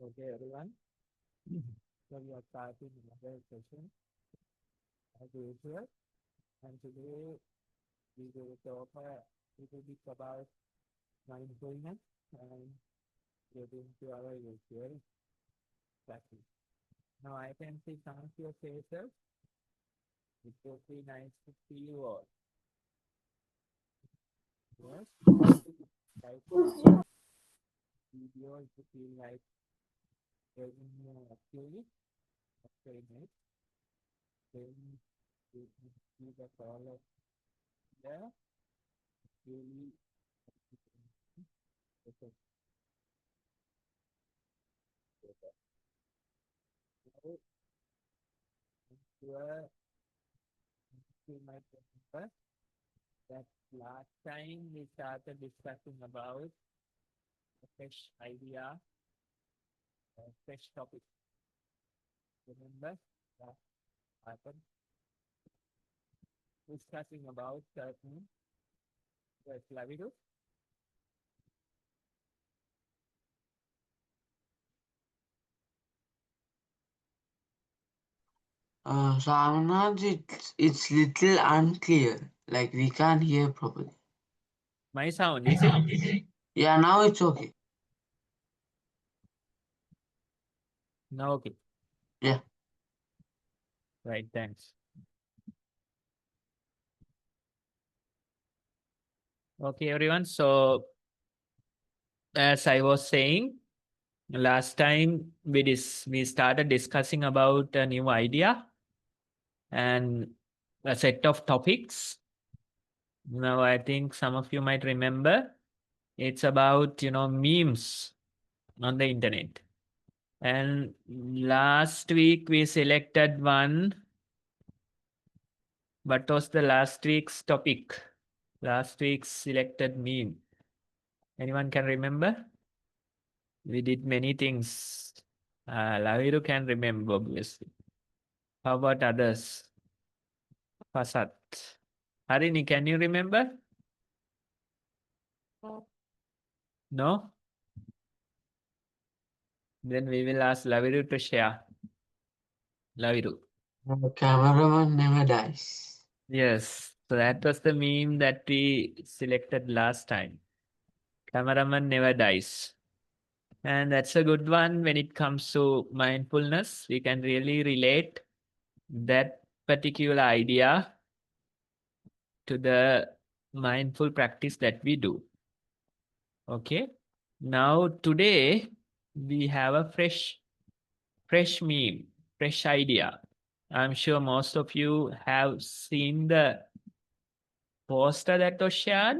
Okay, everyone. So we are starting another session as usual, and today we will talk a little bit about mindfulness and get into our usual practice. Now I can see some of your faces. It would be nice to see you all. Yes, like video, if you feel like getting more actively, okay, next, then you can see the color there. Really, okay. Now, here you might remember that last time we started discussing about a fresh idea, a fresh topic. Remember that happened discussing about certain esclavitud. Sometimes it's little unclear, like we can't hear properly. My sound, is it? Yeah, now it's okay. No, okay. Yeah. Right, thanks. Okay, everyone. So, as I was saying, Last time we started discussing about a new idea and a set of topics. Now I think some of you might remember it's about memes on the internet. And last week we selected one. What was the last week's topic? Last week's selected meme. Anyone can remember? We did many things. Laviru can remember, obviously. How about others? Fasat. Harini, can you remember? No? Then we will ask Laviru to share. Laviru. The cameraman never dies. Yes. So that was the meme that we selected last time. Cameraman never dies. And that's a good one when it comes to mindfulness. We can really relate that particular idea to the mindful practice that we do. Okay. Now today we have a fresh meme, fresh idea. I'm sure most of you have seen the poster that was shared.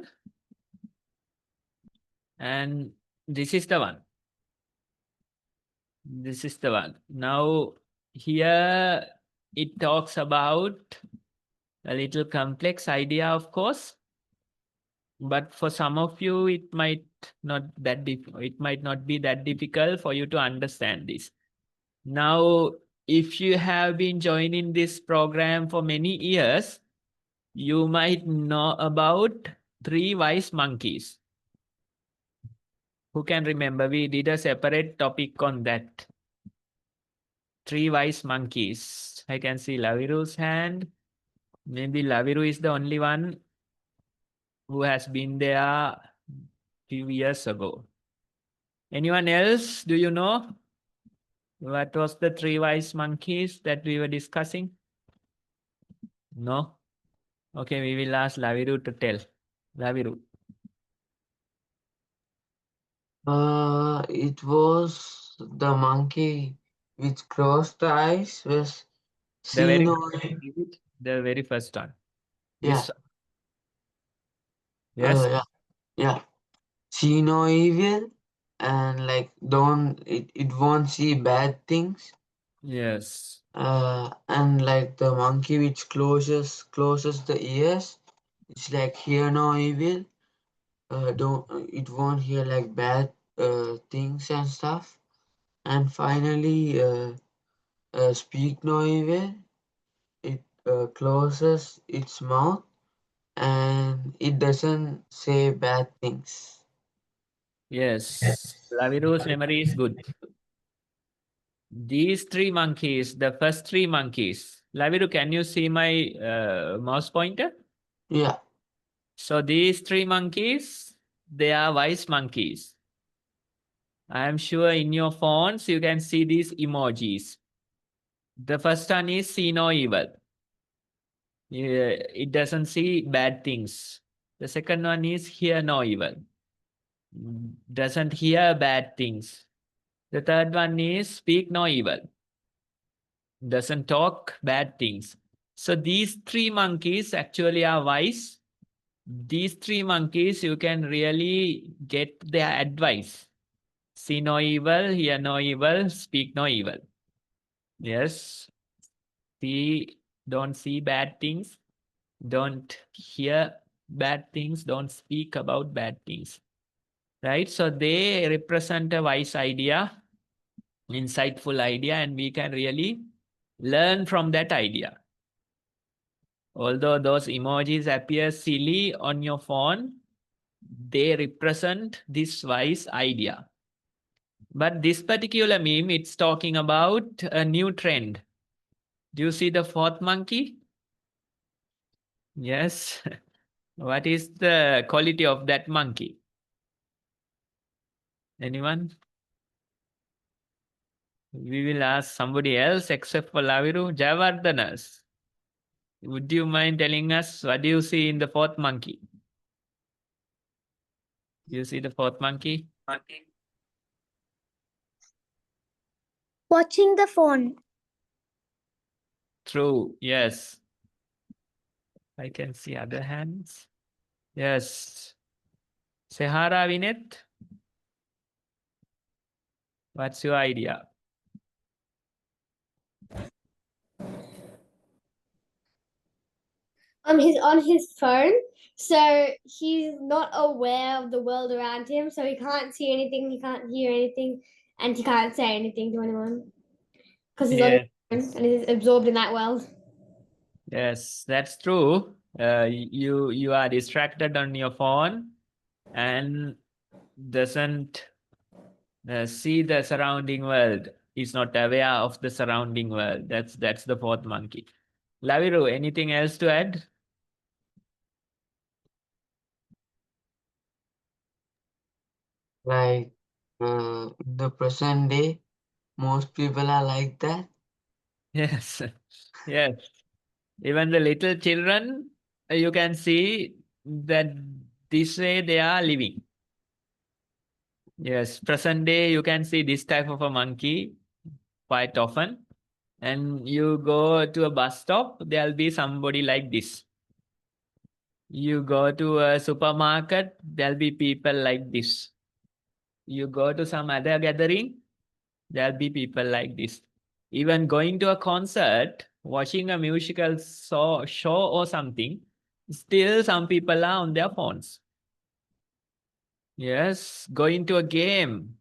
And this is the one. This is the one. Now here it talks about a little complex idea, of course. But for some of you, it might not be that difficult for you to understand this. Now, if you have been joining this program for many years, you might know about 3 wise monkeys. Who can remember? We did a separate topic on that. 3 wise monkeys. I can see Laviru's hand. Maybe Laviru is the only one who has been there few years ago. Anyone else? Do you know? What was the 3 wise monkeys that we were discussing? No? Okay, we will ask Laviru to tell. Laviru. It was the monkey which closed the eyes was The very seen first on. one, is it? The very first one. Yeah, This yes? yeah. See no evil and like it won't see bad things. Yes. And like the monkey which closes the ears, it's like hear no evil. Don't it won't hear like bad things and stuff. And finally, speak no evil. It closes its mouth and it doesn't say bad things. Yes. Laviru's memory is good. These 3 monkeys, the first 3 monkeys. Laviru, can you see my mouse pointer? Yeah. So these 3 monkeys, they are wise monkeys. I am sure in your phones you can see these emojis. The first one is see no evil. It doesn't see bad things. The second one is hear no evil. Doesn't hear bad things. The third one is speak no evil. Doesn't talk bad things. So these 3 monkeys actually are wise. These 3 monkeys, you can really get their advice. See no evil, hear no evil, speak no evil. Yes. Don't see bad things. Don't hear bad things. Don't speak about bad things. Right? So they represent a wise idea, insightful idea, and we can really learn from that idea. Although those emojis appear silly on your phone, they represent this wise idea. But this particular meme, it's talking about a new trend. Do you see the 4th monkey? Yes. What is the quality of that monkey? Anyone? We will ask somebody else except for Laviru. Javardhanas, would you mind telling us what do you see in the 4th monkey? Do you see the 4th monkey? Watching the phone. True. Yes. I can see other hands. Yes. Sehara Vinet, what's your idea? He's on his phone, so he's not aware of the world around him, so he can't see anything, he can't hear anything, and he can't say anything to anyone because he's on his Yes. phone and he's absorbed in that world. Yes, that's true. You are distracted on your phone and doesn't see the surrounding world. Is not aware of the surrounding world. That's the fourth monkey. Laviru, anything else to add? Like in the present day, most people are like that. Yes, yes. Even the little children, you can see that this way they are living. Yes, present day you can see this type of a monkey quite often. And you go to a bus stop, there'll be somebody like this. You go to a supermarket, there'll be people like this. You go to some other gathering, there'll be people like this. Even going to a concert, watching a musical show or something, still some people are on their phones. Yes, going to a game,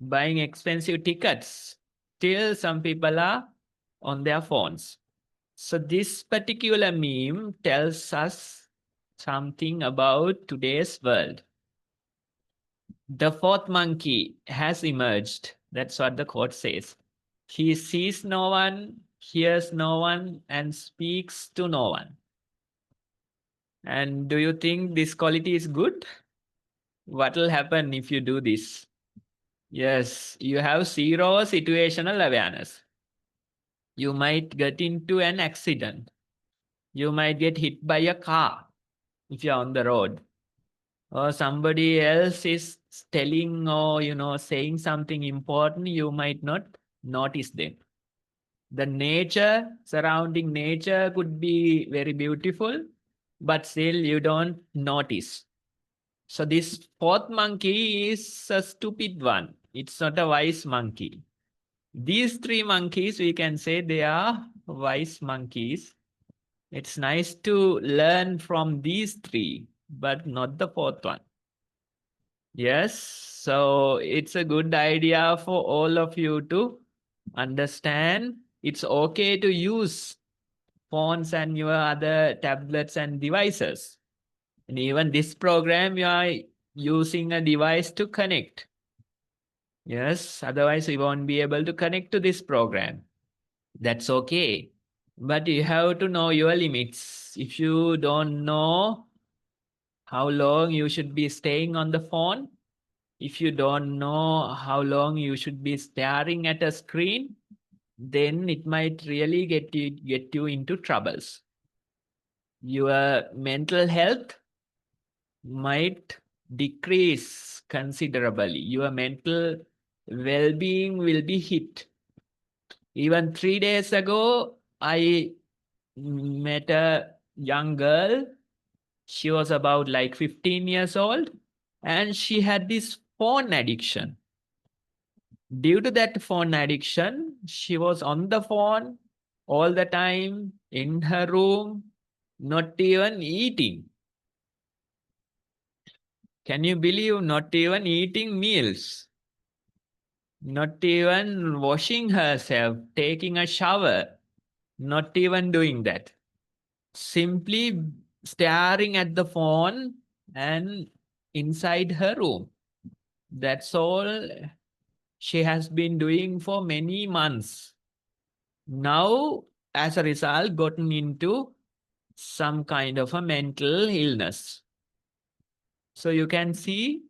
buying expensive tickets, still some people are on their phones. So this particular meme tells us something about today's world. The fourth monkey has emerged. That's what the quote says. He sees no one, hears no one, and speaks to no one. And do you think this quality is good? What will happen if you do this? Yes, you have zero situational awareness. You might get into an accident. You might get hit by a car if you're on the road. Or somebody else is telling or saying something important, you might not notice them. The nature, surrounding nature could be very beautiful, but still you don't notice. So this fourth monkey is a stupid one. It's not a wise monkey. These three monkeys, we can say they are wise monkeys. It's nice to learn from these three, but not the fourth one. Yes, so it's a good idea for all of you to understand it's okay to use phones and your other tablets and devices. And even this program, you are using a device to connect. Yes, otherwise we won't be able to connect to this program. That's okay. But you have to know your limits. If you don't know how long you should be staying on the phone, if you don't know how long you should be staring at a screen, then it might really get you into troubles. Your mental health might decrease considerably. Your mental well-being will be hit. Even 3 days ago, I met a young girl. She was about like 15 years old, and she had this phone addiction. Due to that phone addiction, she was on the phone all the time in her room, not even eating. Can you believe not even eating meals? Not even washing herself, taking a shower, not even doing that. Simply staring at the phone and inside her room. That's all she has been doing for many months. Now, as a result, gotten into some kind of a mental illness. So you can see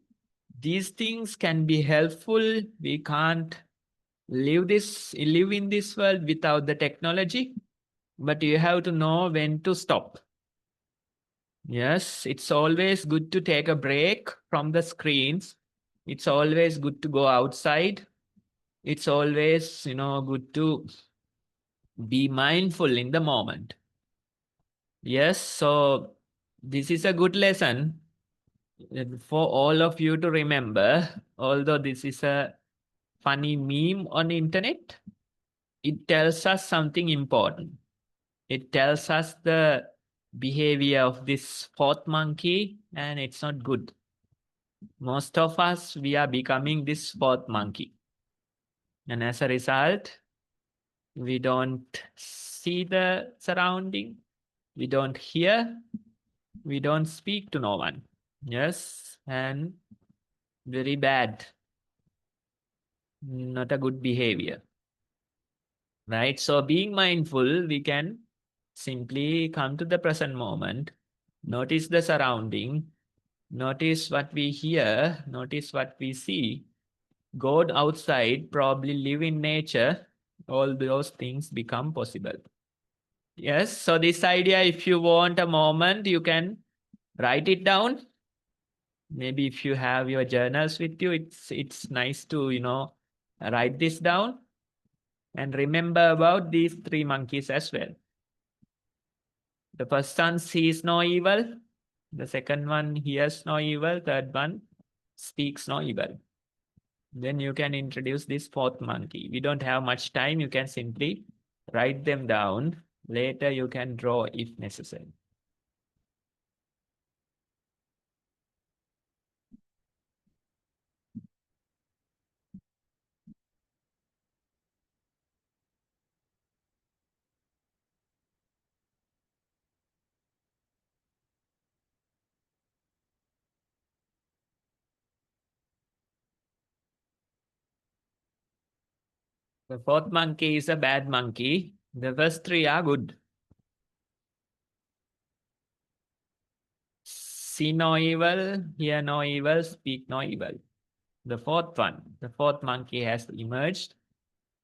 these things can be helpful. We can't live in this world without the technology, but you have to know when to stop. Yes, it's always good to take a break from the screens. It's always good to go outside. it's always, good to be mindful in the moment. Yes, so this is a good lesson for all of you to remember. Although this is a funny meme on the internet, it tells us something important. It tells us the behavior of this fourth monkey, and it's not good. Most of us, we are becoming this fourth monkey. And as a result, we don't see the surrounding, we don't hear, we don't speak to no one. Yes, and very bad. Not a good behavior. Right? So being mindful, we can simply come to the present moment, notice the surrounding, notice what we hear, notice what we see, go outside, probably live in nature. All those things become possible. Yes, so this idea, if you want a moment, you can write it down. Maybe if you have your journals with you, it's nice to, write this down and remember about these three monkeys as well. The first one sees no evil. The second one hears no evil. Third one speaks no evil. Then you can introduce this fourth monkey. We don't have much time. You can simply write them down. Later you can draw if necessary. The fourth monkey is a bad monkey. The first three are good. See no evil, hear no evil, speak no evil. The fourth monkey has emerged.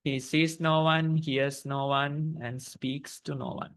He sees no one, hears no one, and speaks to no one.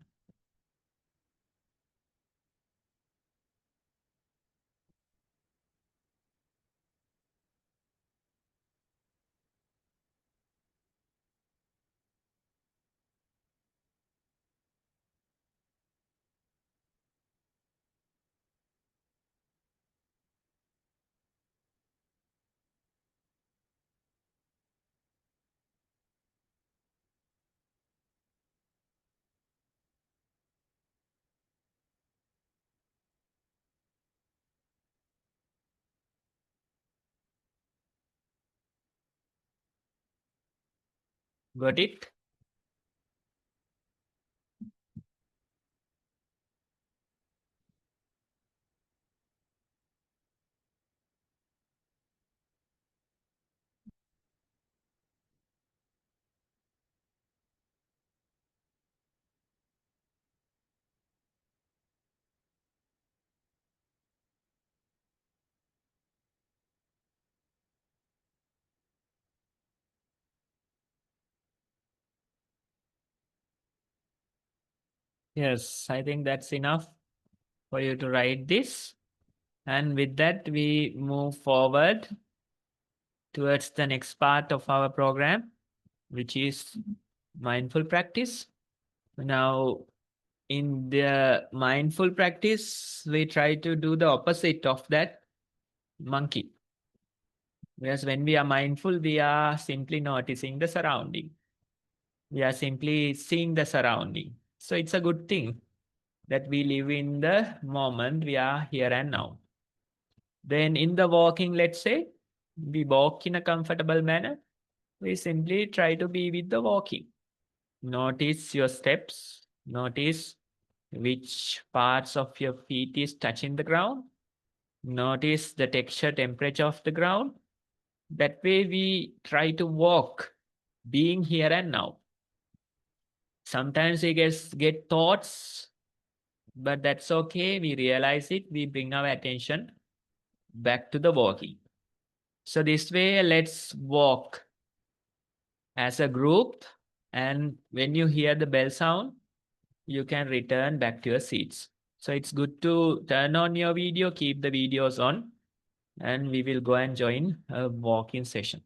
Got it? Yes, I think that's enough for you to write this. And with that, we move forward towards the next part of our program, which is mindful practice. Now, in the mindful practice, we try to do the opposite of that monkey. Whereas when we are mindful, we are simply noticing the surrounding. We are simply seeing the surrounding. So it's a good thing that we live in the moment. We are here and now. Then in the walking, let's say, we walk in a comfortable manner. We simply try to be with the walking. Notice your steps. Notice which parts of your feet is touching the ground. Notice the texture, temperature of the ground. That way we try to walk, being here and now. Sometimes we get thoughts, but that's okay. We realize it. We bring our attention back to the walking. So this way, let's walk as a group. And when you hear the bell sound, you can return back to your seats. So it's good to turn on your video, keep the videos on, and we will go and join a walking session.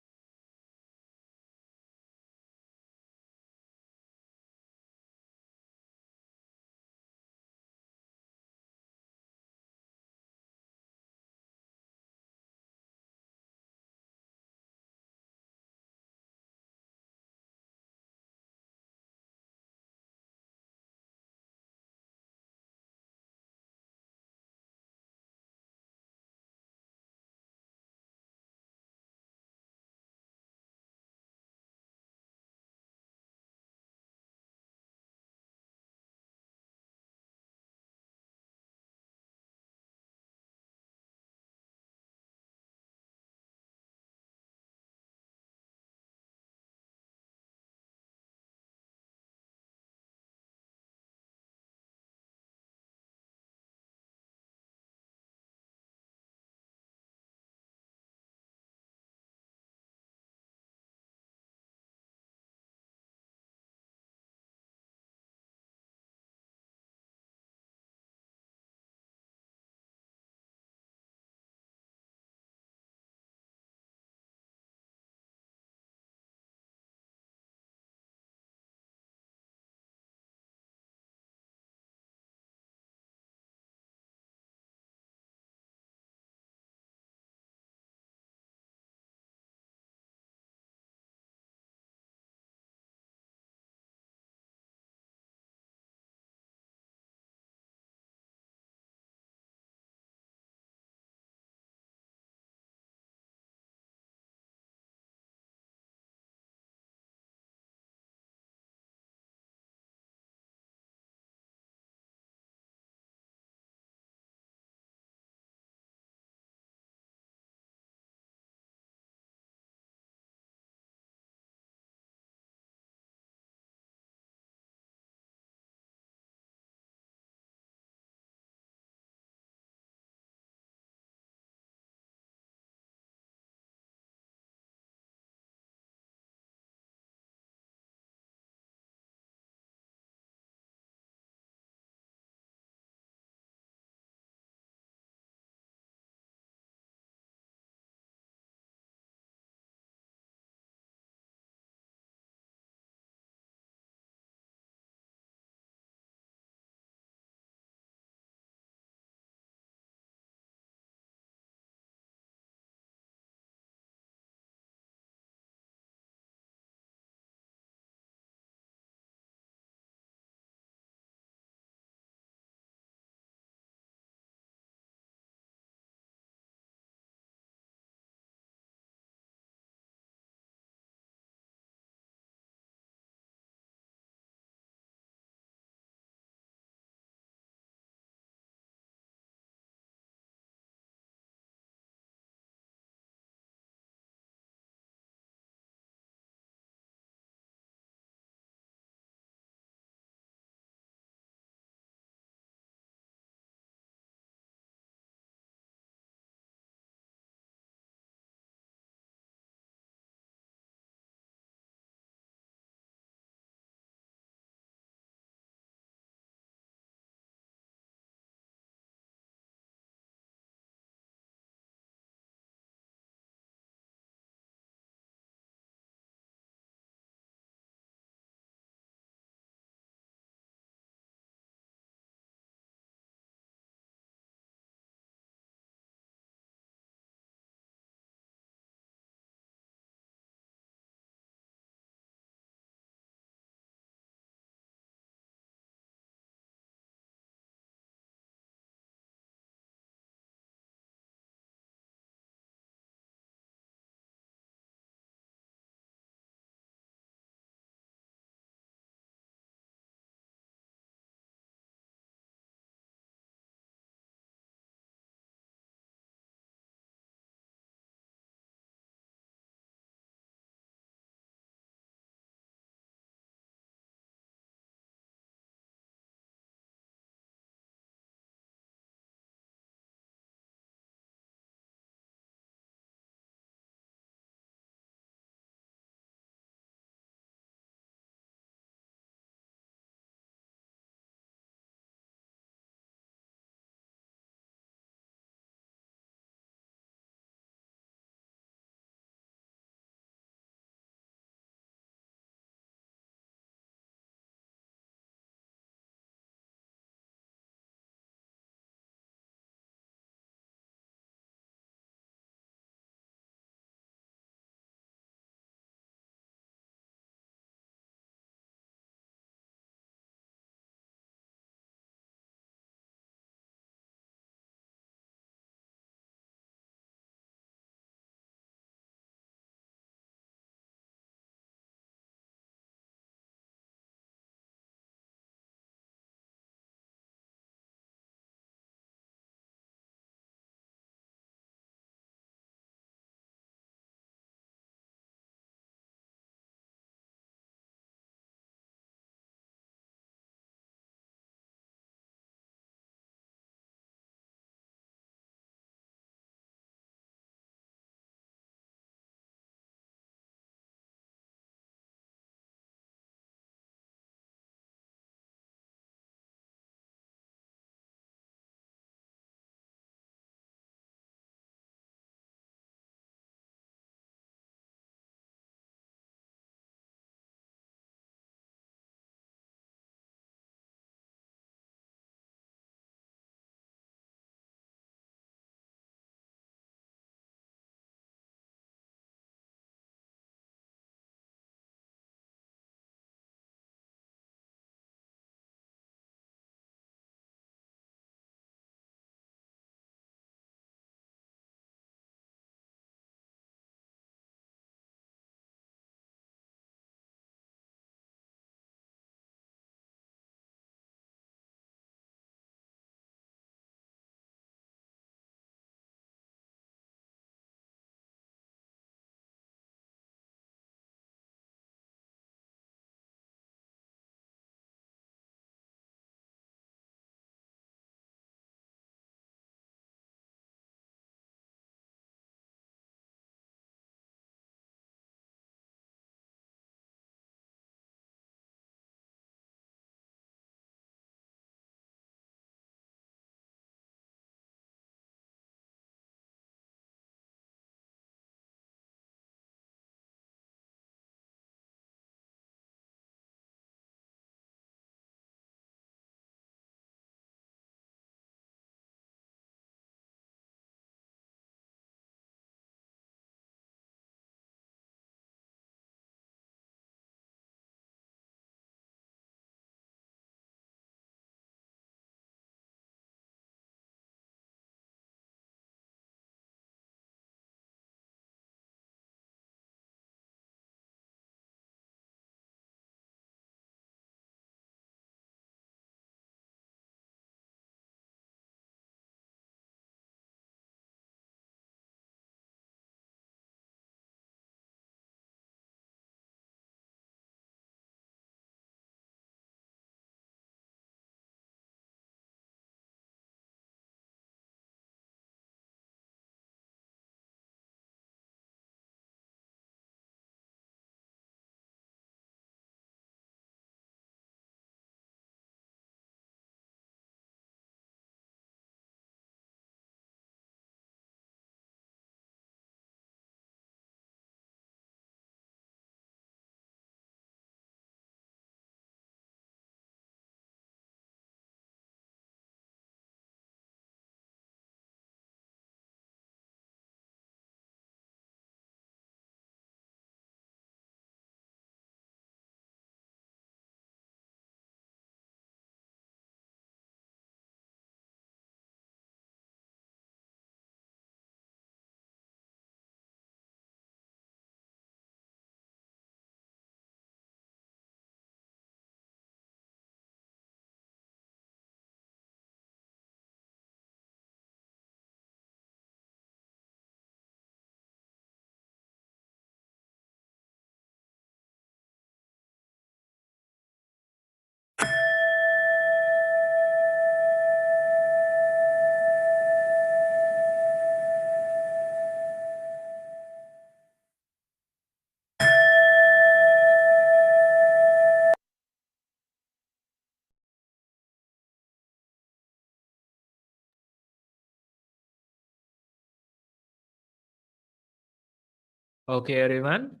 Okay, everyone.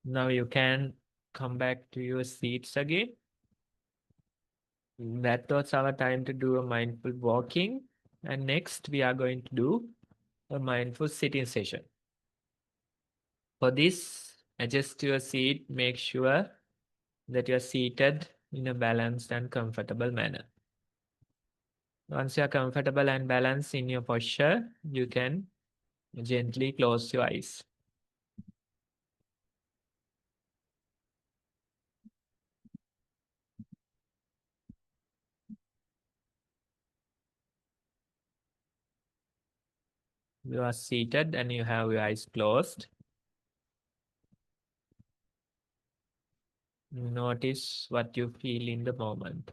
Now you can come back to your seats again. That was our time to do a mindful walking. And next, we are going to do a mindful sitting session. For this, adjust your seat. Make sure that you are seated in a balanced and comfortable manner. Once you are comfortable and balanced in your posture, you can gently close your eyes. You are seated and you have your eyes closed. Notice what you feel in the moment.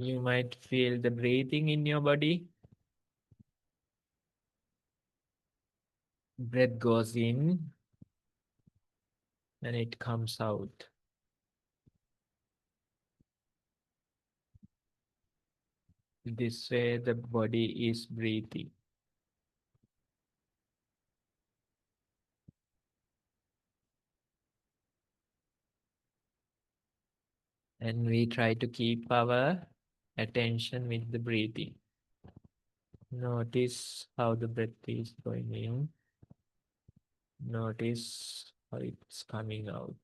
You might feel the breathing in your body. Breath goes in and it comes out. This way, the body is breathing. And we try to keep our attention with the breathing. Notice how the breath is going in. Notice how it's coming out.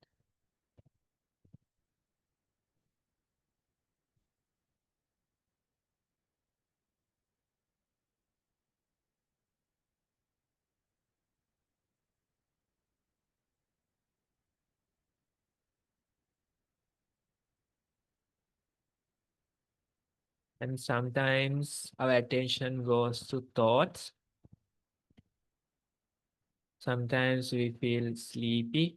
And sometimes our attention goes to thoughts. Sometimes we feel sleepy.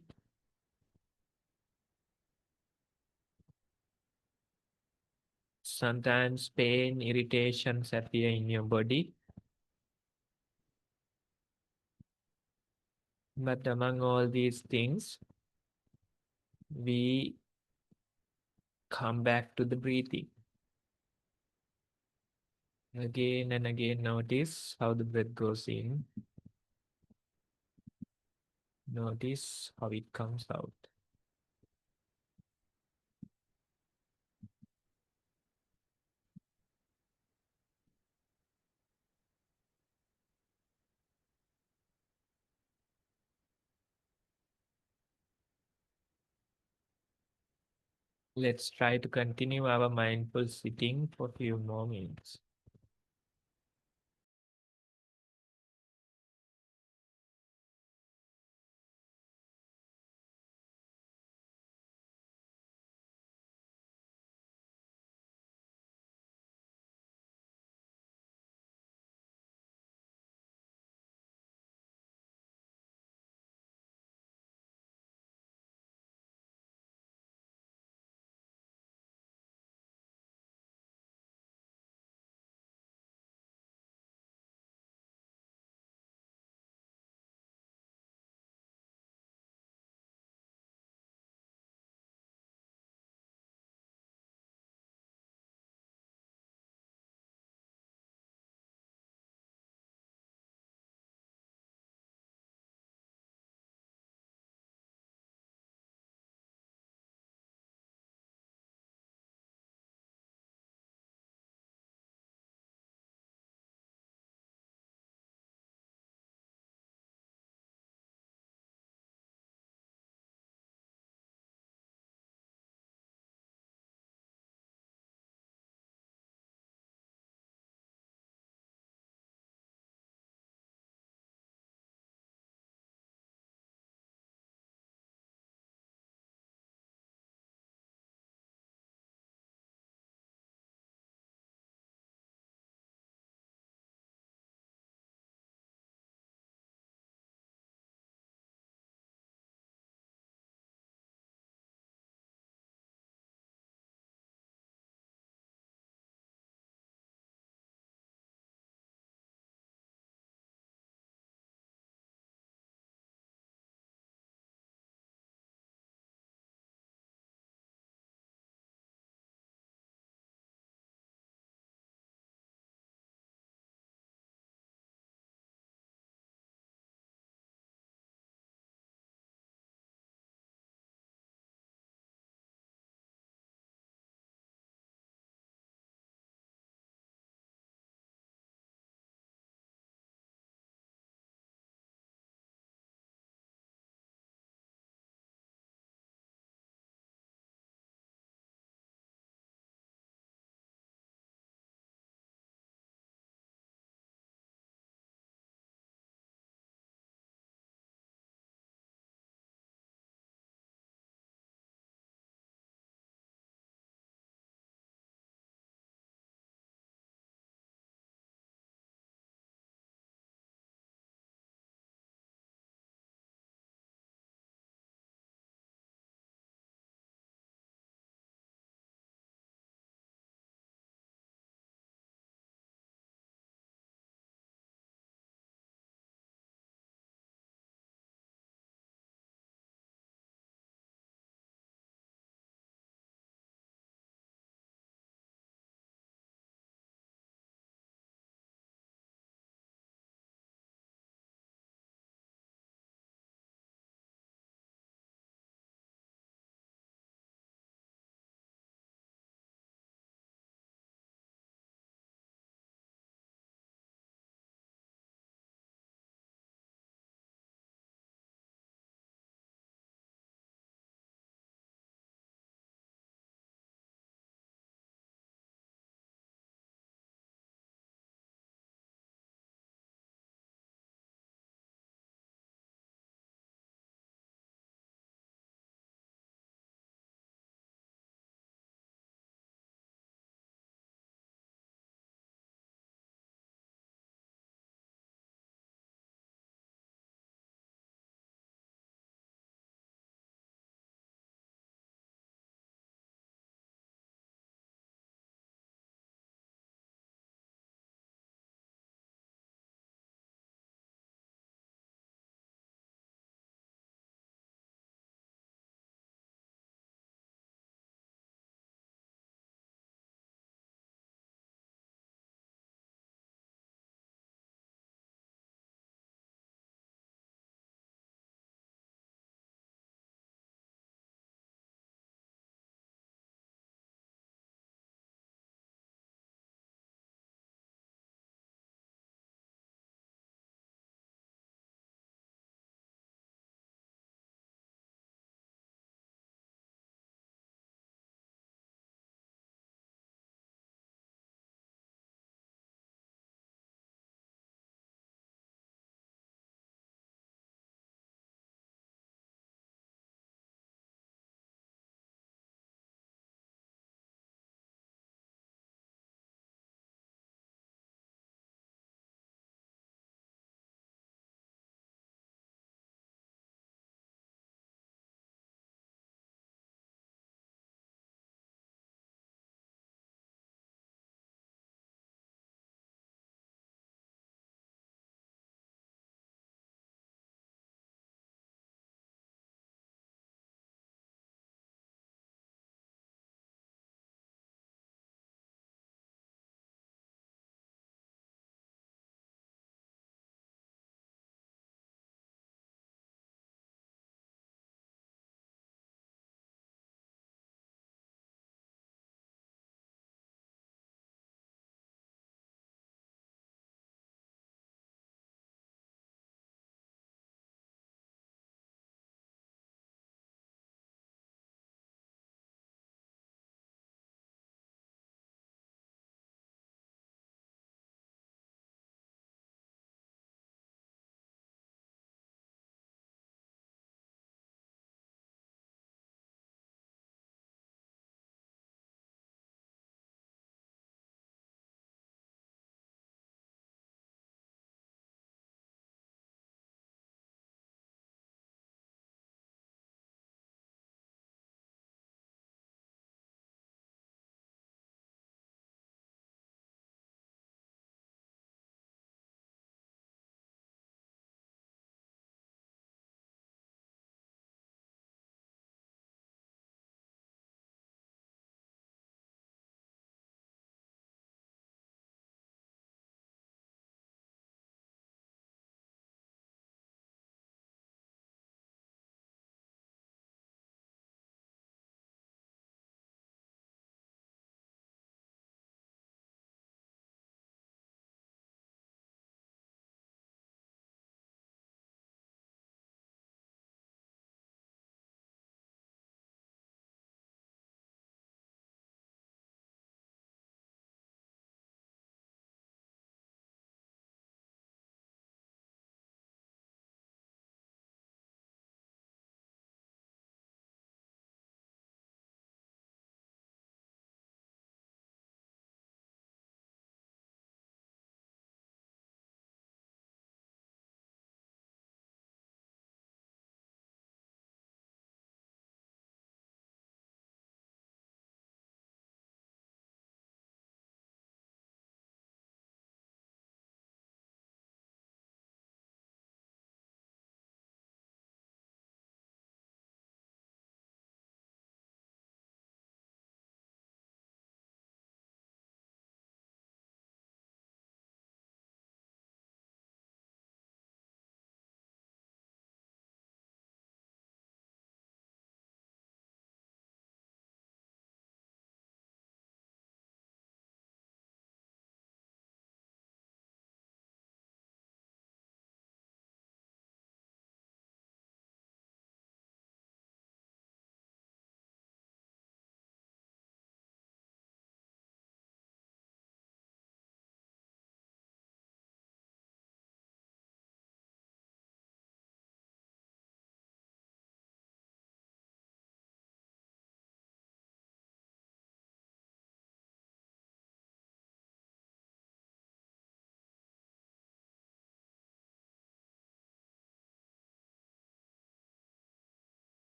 Sometimes pain, irritations appear in your body. But among all these things, we come back to the breathing. Again and again, notice how the breath goes in. Notice how it comes out. Let's try to continue our mindful sitting for a few more minutes.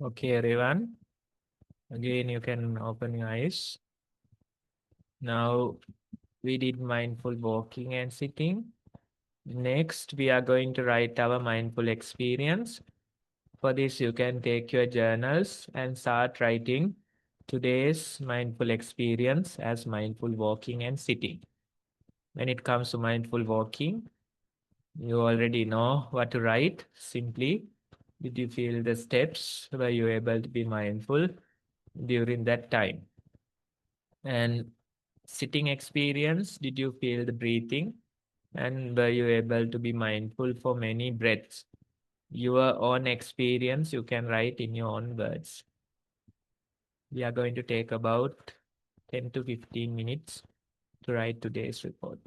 Okay, everyone. Again, you can open your eyes. Now, we did mindful walking and sitting. Next, we are going to write our mindful experience. For this, you can take your journals and start writing today's mindful experience as mindful walking and sitting. When it comes to mindful walking, you already know what to write. Simply, did you feel the steps? Were you able to be mindful during that time? And sitting experience, did you feel the breathing? And were you able to be mindful for many breaths? Your own experience, you can write in your own words. We are going to take about 10 to 15 minutes to write today's report.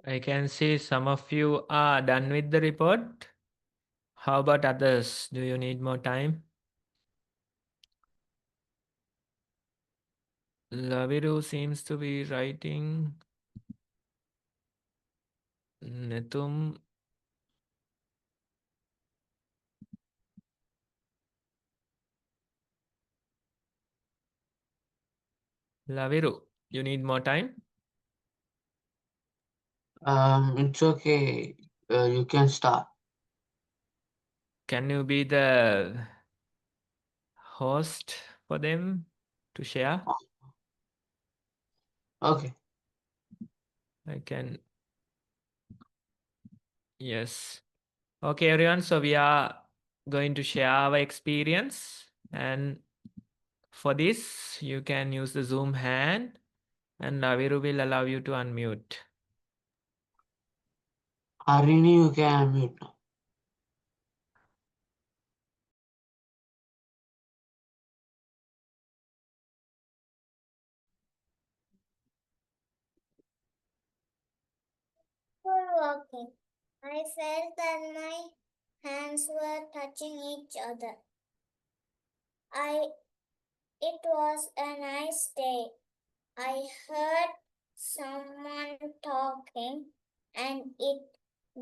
I can see some of you are done with the report. How about others? Do you need more time? Laviru seems to be writing. Netum. Laviru, you need more time? It's okay. You can start. Can you be the host for them to share? Okay. I can. Yes. Okay, everyone. So we are going to share our experience. And for this, you can use the Zoom hand and Laviru will allow you to unmute. Harini, you can unmute now. For walking, I felt that my hands were touching each other. It was a nice day. I heard someone talking and it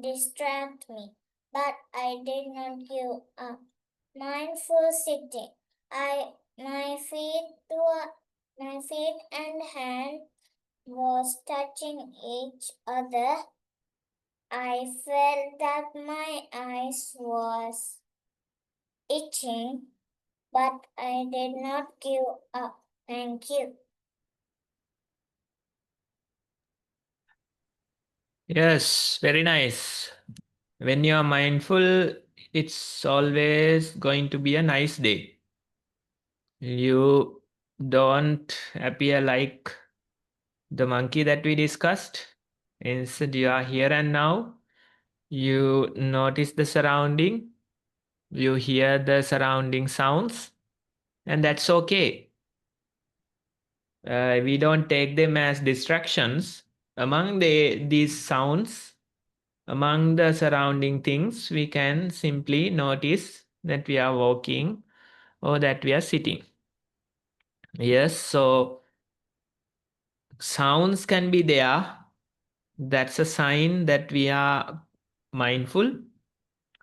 distracted me, but I did not give up. Mindful sitting. My feet and hand was touching each other. I felt that my eyes was itching, but I did not give up. Thank you. Yes, very nice. When you are mindful, it's always going to be a nice day. You don't appear like the monkey that we discussed. Instead, you are here and now. You notice the surrounding. You hear the surrounding sounds, and that's okay. We don't take them as distractions. Among these sounds, among the surrounding things, we can simply notice that we are walking or that we are sitting. Yes, so sounds can be there. That's a sign that we are mindful.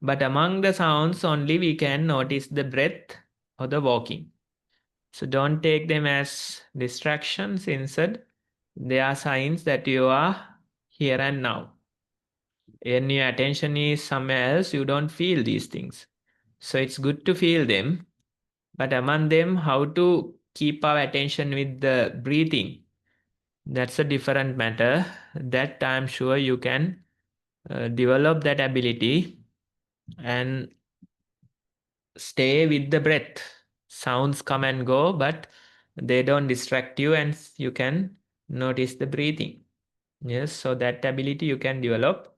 But among the sounds, only we can notice the breath or the walking. So don't take them as distractions. Instead, they are signs that you are here and now. When your attention is somewhere else, you don't feel these things. So it's good to feel them. But among them, how to keep our attention with the breathing, that's a different matter. That I'm sure you can develop that ability and stay with the breath. Sounds come and go, but they don't distract you and you can notice the breathing. Yes, so that ability you can develop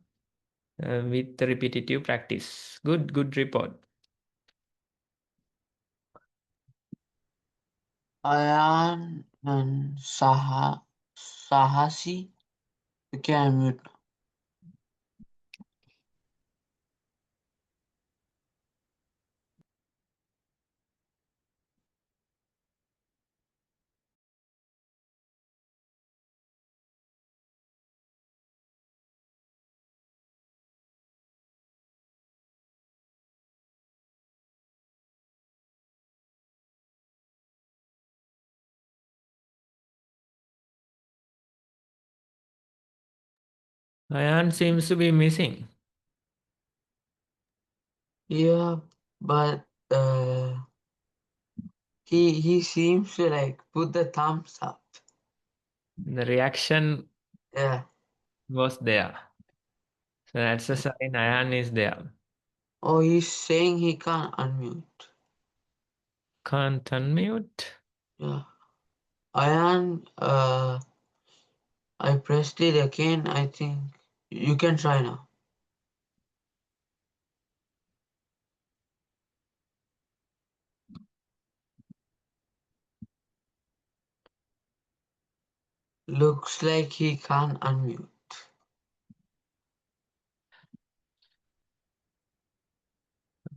with the repetitive practice. Good report. Ayan and Sahasi, you can unmute now. Ayan seems to be missing. Yeah, but he seems to like put the thumbs up. The reaction Yeah. was there. So that's a sign Ayan is there. Oh, he's saying he can't unmute. Can't unmute. Yeah. Ayan, I pressed it again. I think you can try now. Looks like he can't unmute.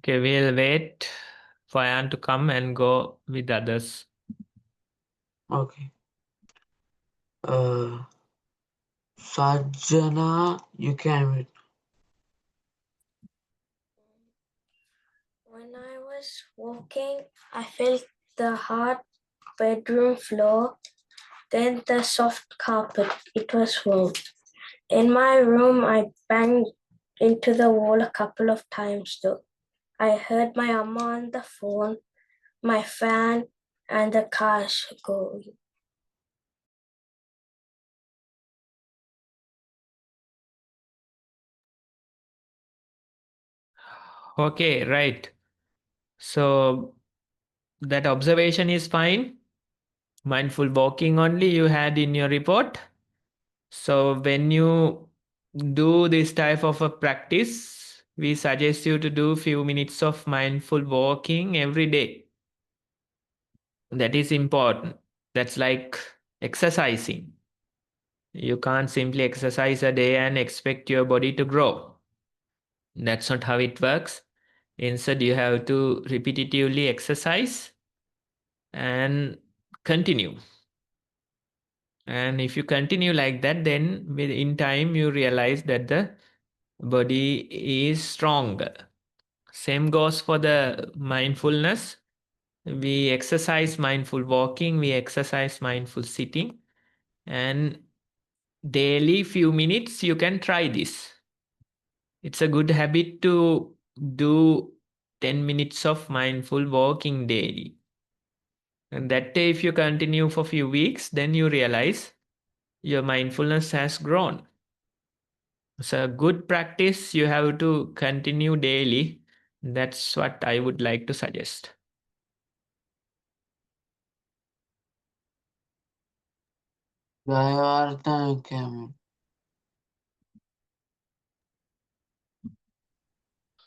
Okay, we'll wait for Anne to come and go with others. Okay. Sajjana, you can read. When I was walking, I felt the hard bedroom floor, then the soft carpet. It was warm. In my room, I banged into the wall a couple of times though. I heard my amma on the phone, my fan, and the cars going. Okay, right. So that observation is fine. Mindful walking only you had in your report. So when you do this type of a practice, we suggest you to do few minutes of mindful walking every day. That is important. That's like exercising. You can't simply exercise a day and expect your body to grow. That's not how it works. Instead, you have to repetitively exercise and continue. And if you continue like that, then in time you realize that the body is stronger. Same goes for the mindfulness. We exercise mindful walking, we exercise mindful sitting, and daily few minutes you can try this. It's a good habit to do 10 minutes of mindful walking daily. And that day, if you continue for few weeks, then you realize your mindfulness has grown. So a good practice you have to continue daily. That's what I would like to suggest. Jayavardhan, you can read.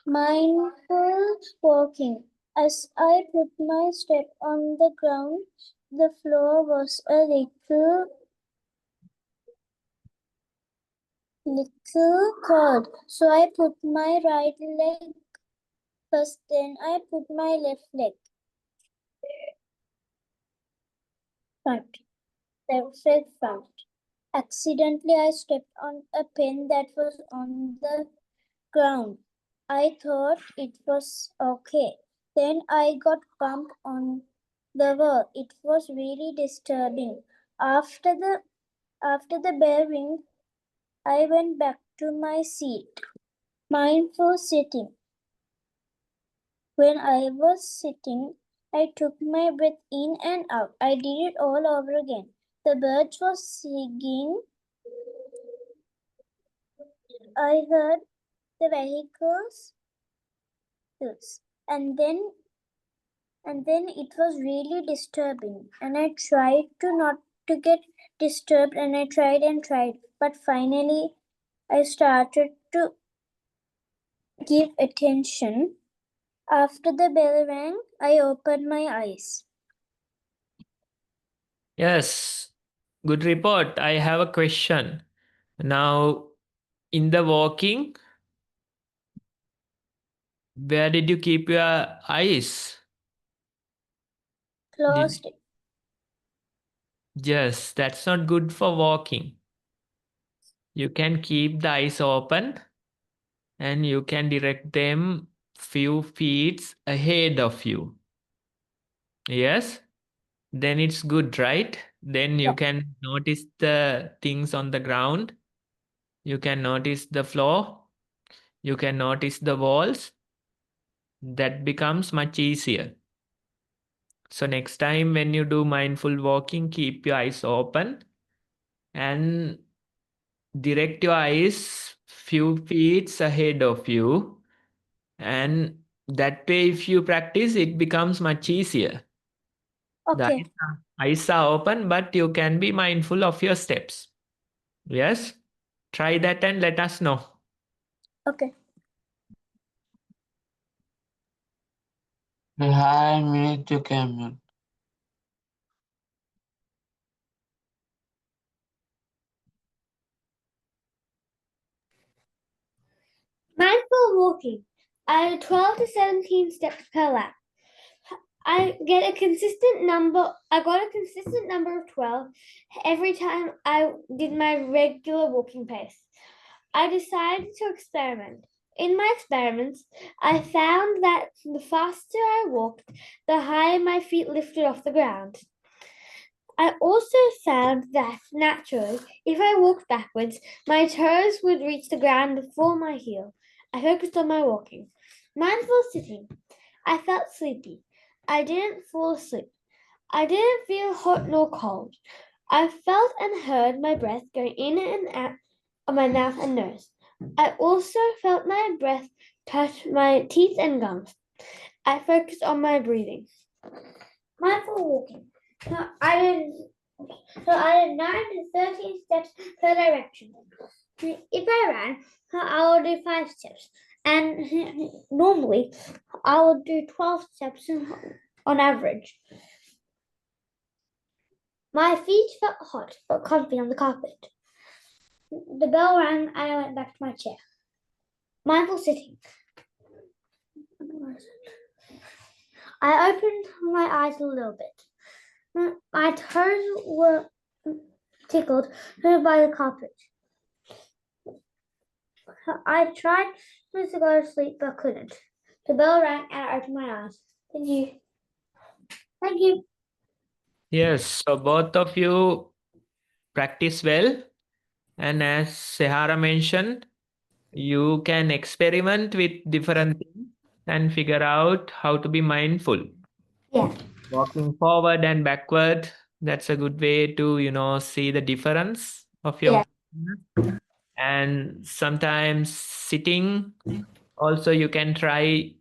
Mindful walking. As I put my step on the ground, the floor was a little cold. So I put my right leg first, then I put my left leg front. Left leg front. Accidentally, I stepped on a pen that was on the ground. I thought it was okay. Then I got bumped on the wall. It was really disturbing. After the bell ring, I went back to my seat. Mindful sitting. When I was sitting, I took my breath in and out. I did it all over again. The birds were singing. I heard the vehicles, and then it was really disturbing, and I tried to not to get disturbed, and I tried and tried, but finally I started to give attention. After the bell rang, I opened my eyes. Yes, good report. I have a question. Now, in the walking, where did you keep your eyes? Closed. Yes, that's not good for walking. You can keep the eyes open and you can direct them few feet ahead of you. Yes, then it's good, right? Then you Yeah. can notice the things on the ground. You can notice the floor. You can notice the walls. That becomes much easier. So next time when you do mindful walking, keep your eyes open and direct your eyes few feet ahead of you. And that way, if you practice, it becomes much easier. The Okay. eyes are open, but you can be mindful of your steps. Yes? Try that and let us know. Okay. Behind me, you can read. Mindful walking. I 12 to 17 steps per lap. I got a consistent number of 12 every time I did my regular walking pace. I decided to experiment. In my experiments, I found that the faster I walked, the higher my feet lifted off the ground. I also found that naturally, if I walked backwards, my toes would reach the ground before my heel. I focused on my walking. Mindful sitting. I felt sleepy. I didn't fall asleep. I didn't feel hot nor cold. I felt and heard my breath go in and out of my mouth and nose. I also felt my breath touch my teeth and gums. I focused on my breathing. Mindful walking. I did 9 to 13 steps per direction. If I ran, I would do 5 steps. And normally, I would do 12 steps on average. My feet felt hot but comfy on the carpet. The bell rang and I went back to my chair. Mindful sitting. I opened my eyes a little bit. My toes were tickled by the carpet. I tried to go to sleep but couldn't. The bell rang and I opened my eyes. Thank you. Thank you. Yes, so both of you practice well. And as Sehara mentioned, you can experiment with different things and figure out how to be mindful. Yeah. Walking forward and backward, that's a good way to, see the difference of your mindfulness. And sometimes sitting, also you can try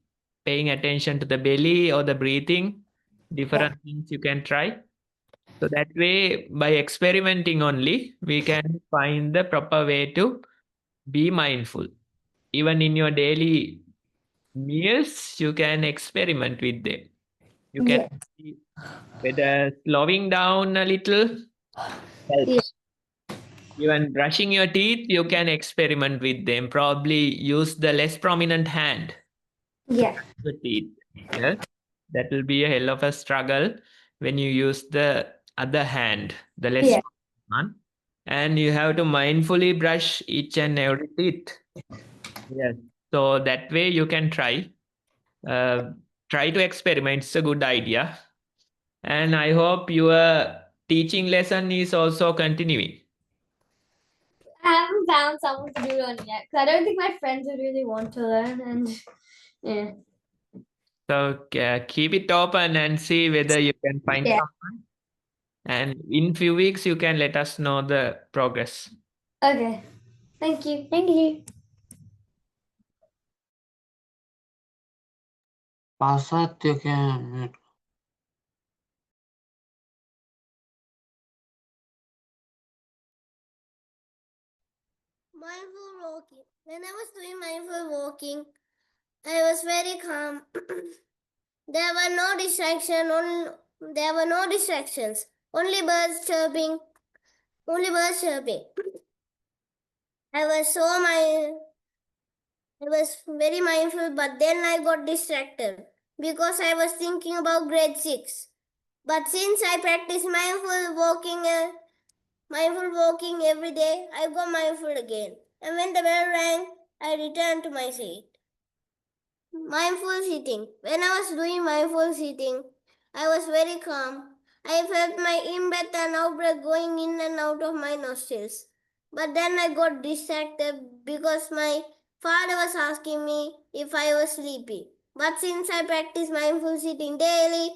paying attention to the belly or the breathing, different things you can try. So that way, by experimenting only, we can find the proper way to be mindful. Even in your daily meals, you can experiment with them. You can see whether slowing down a little helps. Even brushing your teeth, you can experiment with them. Probably use the less prominent hand. Yeah. The teeth. Yes. That will be a hell of a struggle when you use the other hand, the less one. And you have to mindfully brush each and every teeth. Yes. So that way you can try. Try to experiment. It's a good idea. And I hope your teaching lesson is also continuing. I haven't found someone to do it on yet because I don't think my friends would really want to learn. And yeah. So keep it open and see whether you can find someone. And in few weeks, you can let us know the progress. Okay. Thank you. Thank you. Pasat, you can mute. Mindful walking. When I was doing mindful walking, I was very calm. There were no distractions. Only birds chirping. I was very mindful, but then I got distracted because I was thinking about grade 6. But since I practice mindful walking every day, I got mindful again. And when the bell rang, I returned to my seat. Mindful sitting. When I was doing mindful sitting, I was very calm. I felt my in-breath and out-breath going in and out of my nostrils. But then I got distracted because my father was asking me if I was sleepy. But since I practice mindful sitting daily,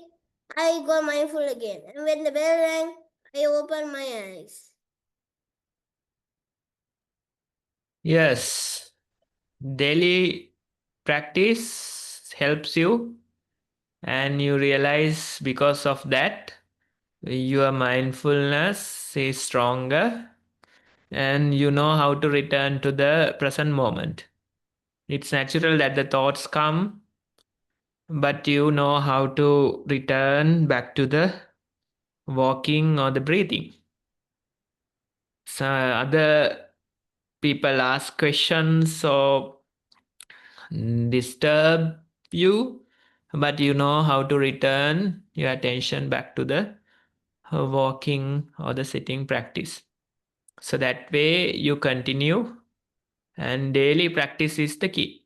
I got mindful again. And when the bell rang, I opened my eyes. Yes. Daily practice helps you, and you realize because of that, your mindfulness is stronger, and you know how to return to the present moment. It's natural that the thoughts come, but you know how to return back to the walking or the breathing. So other people ask questions, so disturb you, but you know how to return your attention back to the walking or the sitting practice. So that way you continue, and daily practice is the key.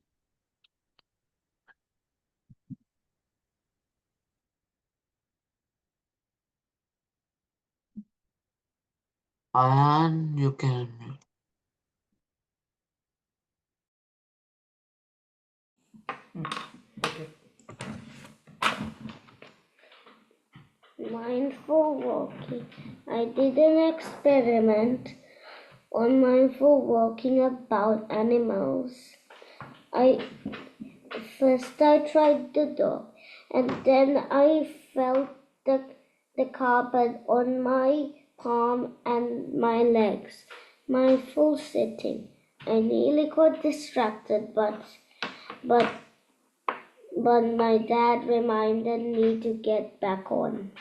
And you can unmute. Mindful walking. I did an experiment on mindful walking about animals. First I tried the dog, and then I felt the carpet on my palm and my legs. Mindful sitting. I nearly got distracted, but my dad reminded me to get back on.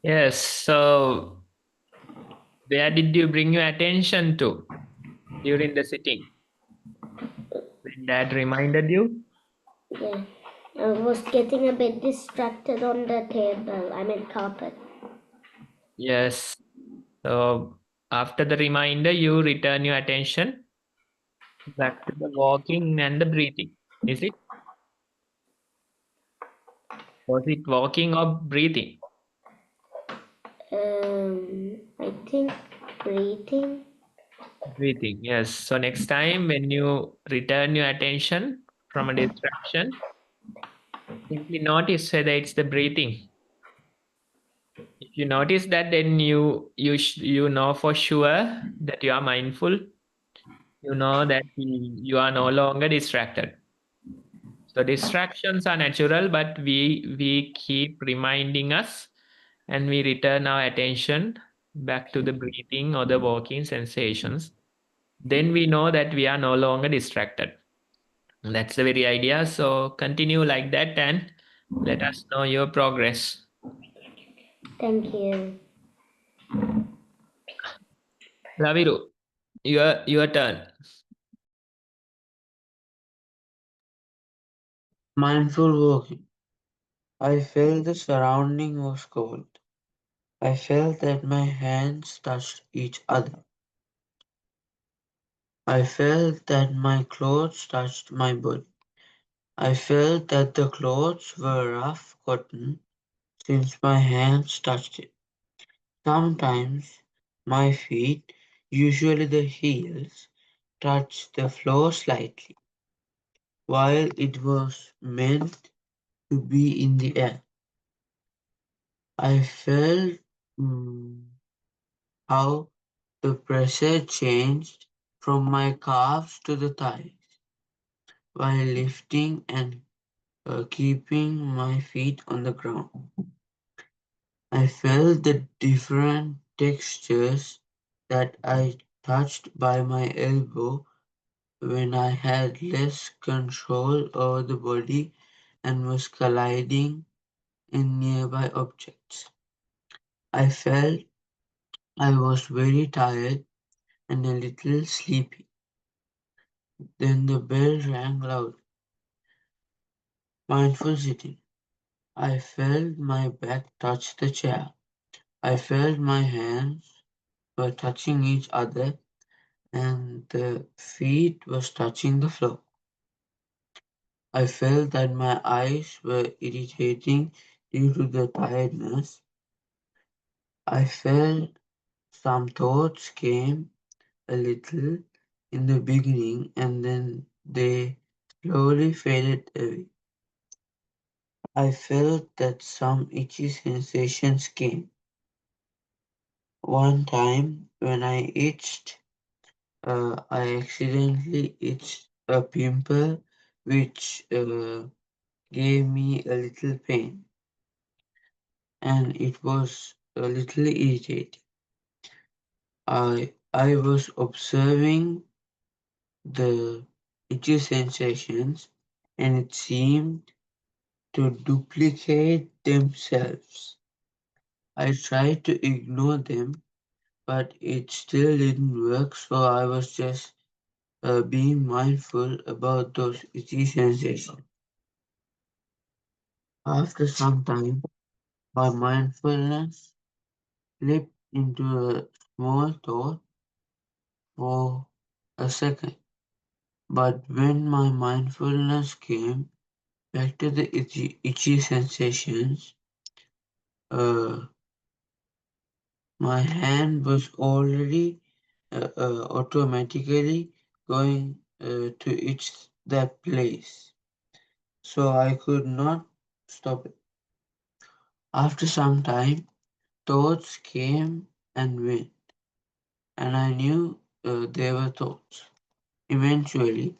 Yes, so where did you bring your attention to during the sitting? When dad reminded you? Yeah, I was getting a bit distracted on the table, carpet. Yes. So after the reminder, you return your attention back to the walking and the breathing. Is it? Was it walking or breathing? I think breathing. Breathing, yes. So next time when you return your attention from a distraction, simply notice whether it's the breathing. If you notice that, then you know for sure that you are mindful. You know that you are no longer distracted. So distractions are natural, but we keep reminding us, and we return our attention back to the breathing or the walking sensations. Then we know that we are no longer distracted. That's the very idea. So continue like that and let us know your progress. Thank you. Raviru, your turn. Mindful walking. I felt the surrounding was cold. I felt that my hands touched each other. I felt that my clothes touched my body. I felt that the clothes were rough cotton since my hands touched it. Sometimes my feet, usually the heels, touched the floor slightly, while it was meant to be in the air. I felt how the pressure changed from my calves to the thighs while lifting and keeping my feet on the ground. I felt the different textures that I touched by my elbow when I had less control over the body and was colliding in nearby objects. I felt I was very tired and a little sleepy. Then the bell rang loud. Mindful sitting. I felt my back touch the chair. I felt my hands were touching each other and the feet was touching the floor. I felt that my eyes were irritating due to the tiredness. I felt some thoughts came a little in the beginning and then they slowly faded away. I felt that some itchy sensations came. One time when I itched, I accidentally itched a pimple which gave me a little pain and it was a little irritating. I was observing the itchy sensations and it seemed to duplicate themselves. I tried to ignore them, but it still didn't work, so I was just being mindful about those itchy sensations. After some time, my mindfulness slipped into a small thought for a second. But when my mindfulness came back to the itchy sensations, uh, my hand was already automatically going to itch that place, so I could not stop it. After some time, thoughts came and went, and I knew they were thoughts. Eventually,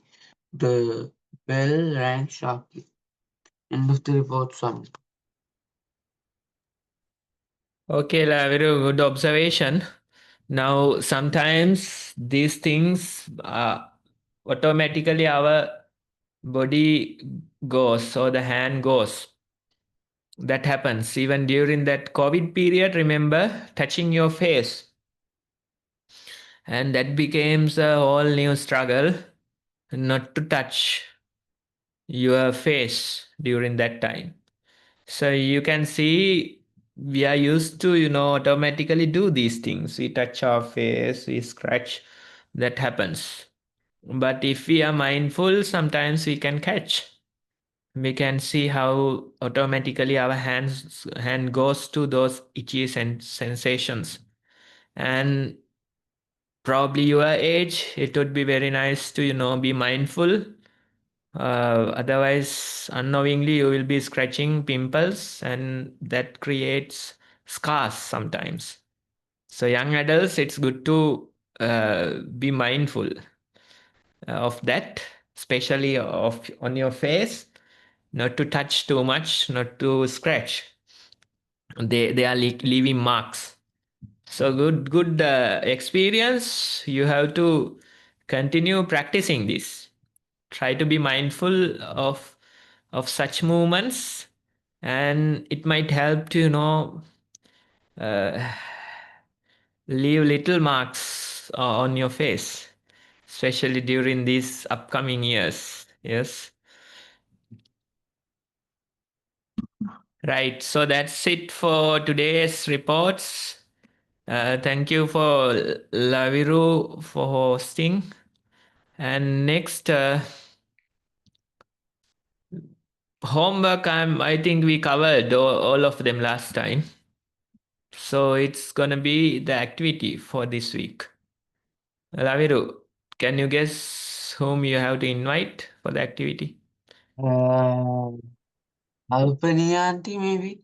the bell rang sharply. End of the report summary. Okay, very good observation. Now, sometimes these things automatically our body goes or the hand goes. That happens even during that COVID period. Remember touching your face, and that becomes a whole new struggle not to touch your face during that time. So you can see we are used to, automatically do these things. We touch our face, we scratch, that happens. But if we are mindful, sometimes we can catch. We can see how automatically our hand goes to those itchy sensations. And probably your age, it would be very nice to, be mindful. Otherwise, unknowingly, you will be scratching pimples, and that creates scars sometimes. So, young adults, it's good to be mindful of that, especially on your face, not to touch too much, not to scratch. They are leaving marks. So good experience. You have to continue practicing this. Try to be mindful of such movements, and it might help to uh, leave little marks on your face, especially during these upcoming years. Yes. Right. So that's it for today's reports. Thank you for Laviru for hosting. And next homework, I think we covered all of them last time. So it's gonna be the activity for this week. Laviru, can you guess whom you have to invite for the activity? Alpani auntie, maybe?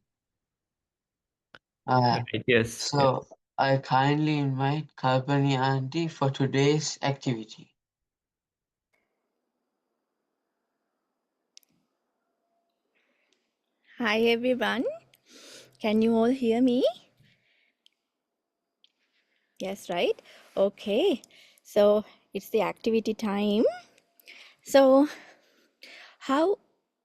Right, yes. So I kindly invite Kalpani auntie for today's activity. Hi everyone. Can you all hear me? Yes, right? Okay. So it's the activity time. So how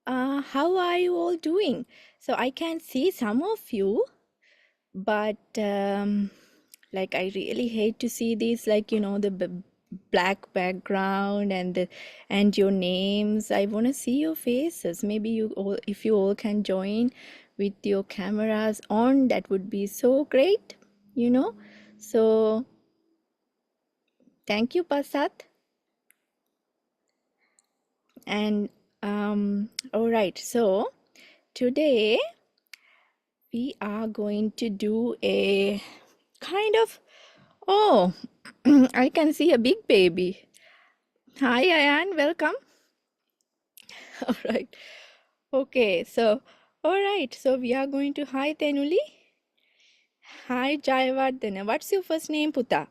are you all doing? So I can see some of you, but like I really hate to see these, like the black background and your names. I want to see your faces. Maybe you all, if you all can join with your cameras on, that would be so great. So thank you, Pasat. And all right, so today we are going to do a kind of, oh, I can see a big baby. Hi, Ayan, welcome. All right. Okay, so all right, so we are going to, hi Tenuli. Hi Jayavardhana. What's your first name, Puta?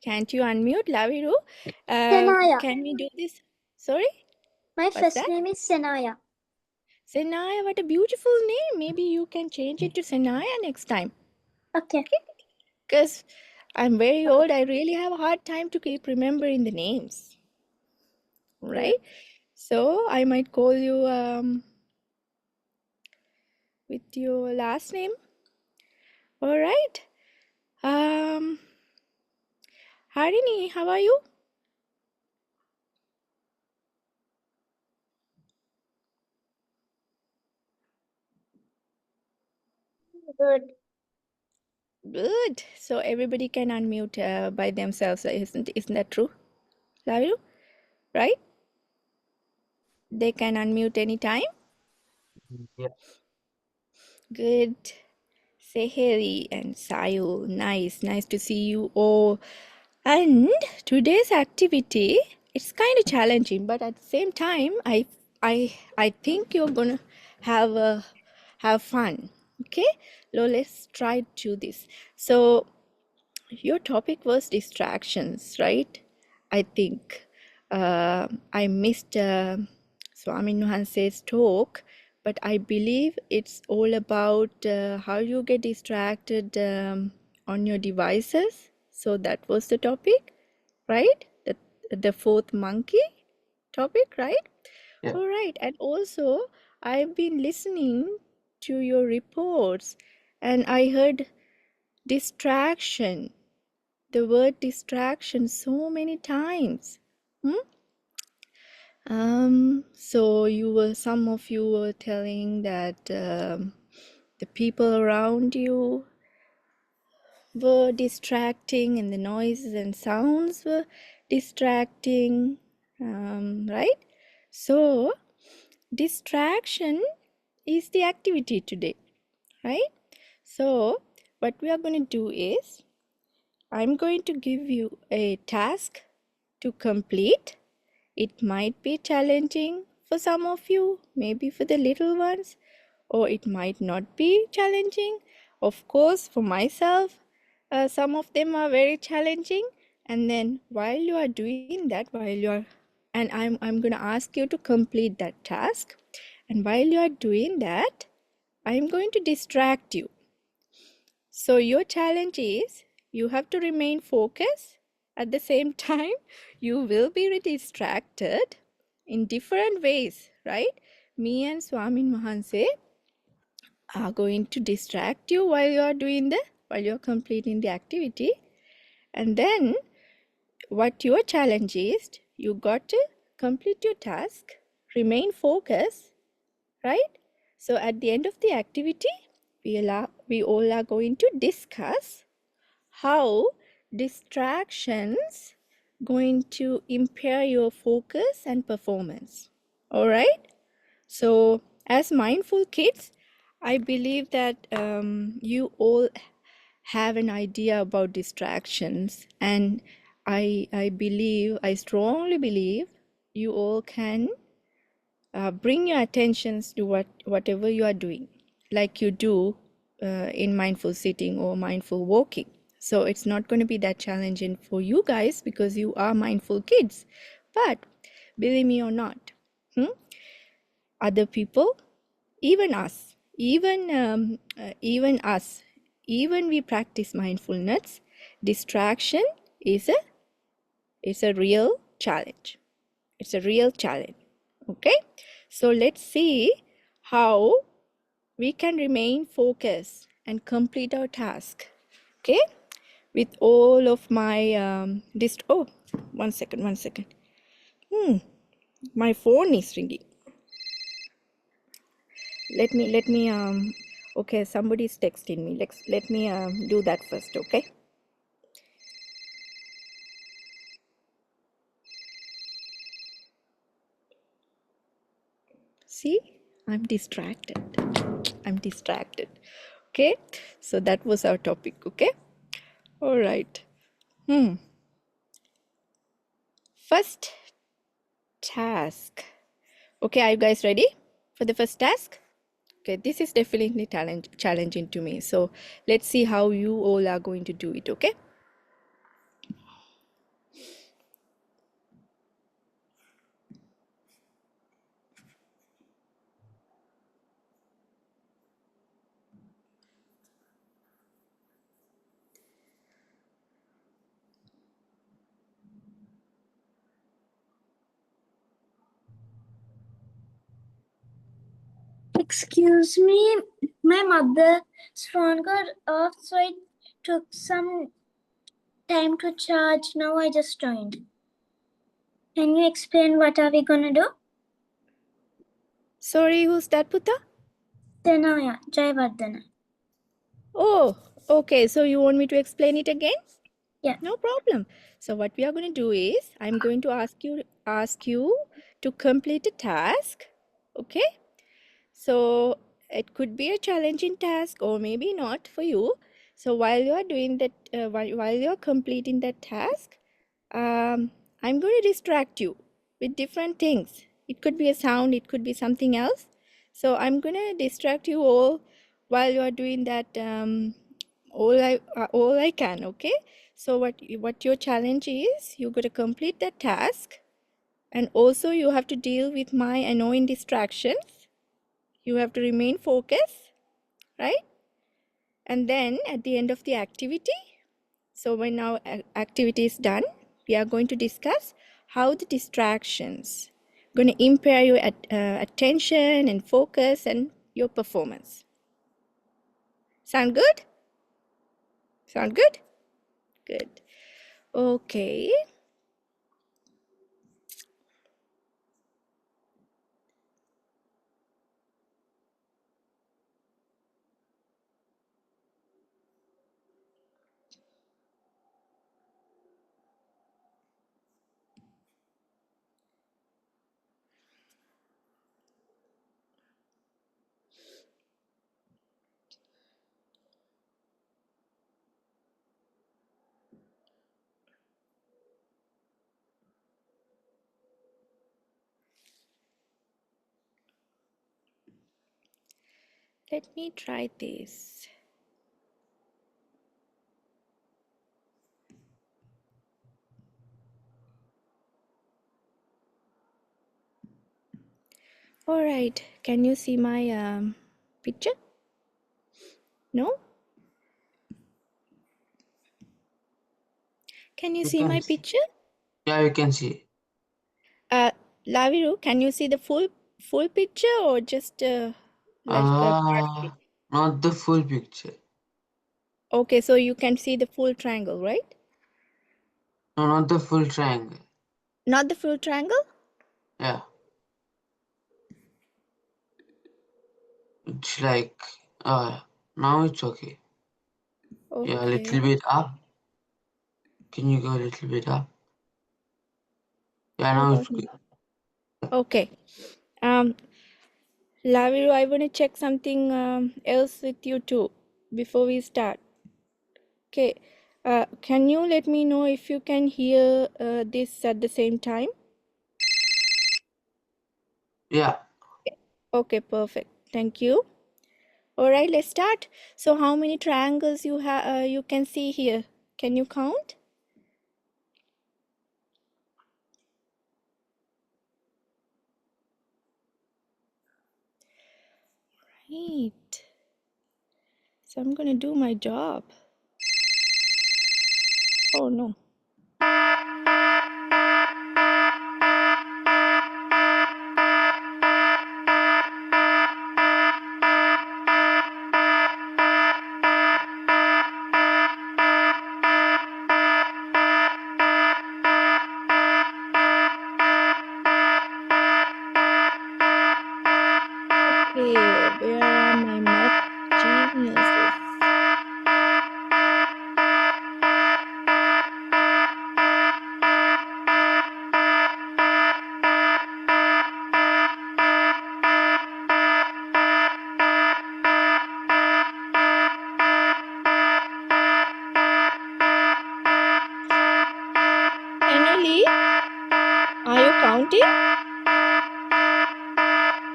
Can't you unmute, Laviru? Senaya. Can we do this? Sorry? My What's first that? name is Senaya. Senaya, what a beautiful name. Maybe you can change it to Senaya next time. Okay. Because I'm very old, I really have a hard time to keep remembering the names. Right? So I might call you with your last name. All right. Harini, how are you? Good. Good. So everybody can unmute by themselves, isn't that true? Laviru? Right? They can unmute anytime. Yeah. Good. Seheri and Sayul, nice to see you all. And today's activity, it's kind of challenging, but at the same time, I think you're gonna have fun. Okay, so let's try to do this. So your topic was distractions, right? I think I missed Swami Nuhanse's talk, but I believe it's all about how you get distracted on your devices. So that was the topic, right? The fourth monkey topic, right? Yeah. All right. And also, I've been listening to your reports and I heard distraction, the word distraction so many times. So some of you were telling that the people around you were distracting and the noises and sounds were distracting, right? So distraction is the activity today, right? So what we are going to do is I'm going to give you a task to complete. It might be challenging for some of you, maybe for the little ones, or it might not be challenging. Of course, for myself, some of them are very challenging. And then while you are doing that, and I'm going to ask you to complete that task. And while you are doing that, I'm going to distract you. So your challenge is you have to remain focused. At the same time, you will be distracted in different ways, right? Me and Swamin Mahanse are going to distract you while you're completing the activity. And then what your challenge is, you got to complete your task, remain focused, right? So at the end of the activity, we all are going to discuss how distractions going to impair your focus and performance. All right. So as mindful kids, I believe that you all have an idea about distractions, and I strongly believe you all can bring your attentions to whatever you are doing, like you do in mindful sitting or mindful walking. So it's not going to be that challenging for you guys because you are mindful kids. But believe me or not, other people, even us, even we practice mindfulness, distraction is a real challenge. It's a real challenge. Okay, so let's see how we can remain focused and complete our task. Okay, with all of my oh, one second. My phone is ringing. Let me okay, somebody's texting me. Let me do that first. Okay. See, I'm distracted. Okay, so that was our topic. Okay, all right. First task. Okay, are you guys ready for the first task? Okay, this is definitely challenging to me. So let's see how you all are going to do it. Okay. Excuse me, my mother's phone got off, so it took some time to charge. Now I just joined. Can you explain what are we gonna do? Sorry, who's that, Putta? Dhanaya, Jayavardhana. Oh, okay. So you want me to explain it again? Yeah. No problem. So what we are going to do is I'm going to ask you to complete a task. Okay? So it could be a challenging task or maybe not for you. So while you are doing that, while you are completing that task, I'm going to distract you with different things. It could be a sound, it could be something else. So I'm going to distract you all while you are doing that. All I can. Okay. So what your challenge is, you got to complete that task, and also you have to deal with my annoying distractions. You have to remain focused, right? And then at the end of the activity, so when our activity is done, we are going to discuss how the distractions going to impair your attention and focus and your performance. Sound good? Sound good? Good. Okay. Let me try this. All right. Can you see my picture? No? Can you You see can my see. picture? Yeah, you can see. Laviru, can you see the full picture or just like a part of it? Not the full picture. Okay, so you can see the full triangle, right? No, not the full triangle. Not the full triangle? Yeah. It's like, now it's okay. Yeah, a Okay. little bit up. Can you go a little bit up? Yeah, now it's good. Okay. Laviru, I want to check something else with you too before we start. Okay. Can you let me know if you can hear this at the same time? Yeah. Okay, perfect. Thank you. All right, let's start. So how many triangles you can see here? Can you count? Right. So I'm going to do my job. Oh no. Okay, where are my math geniuses? Finally, are you counting?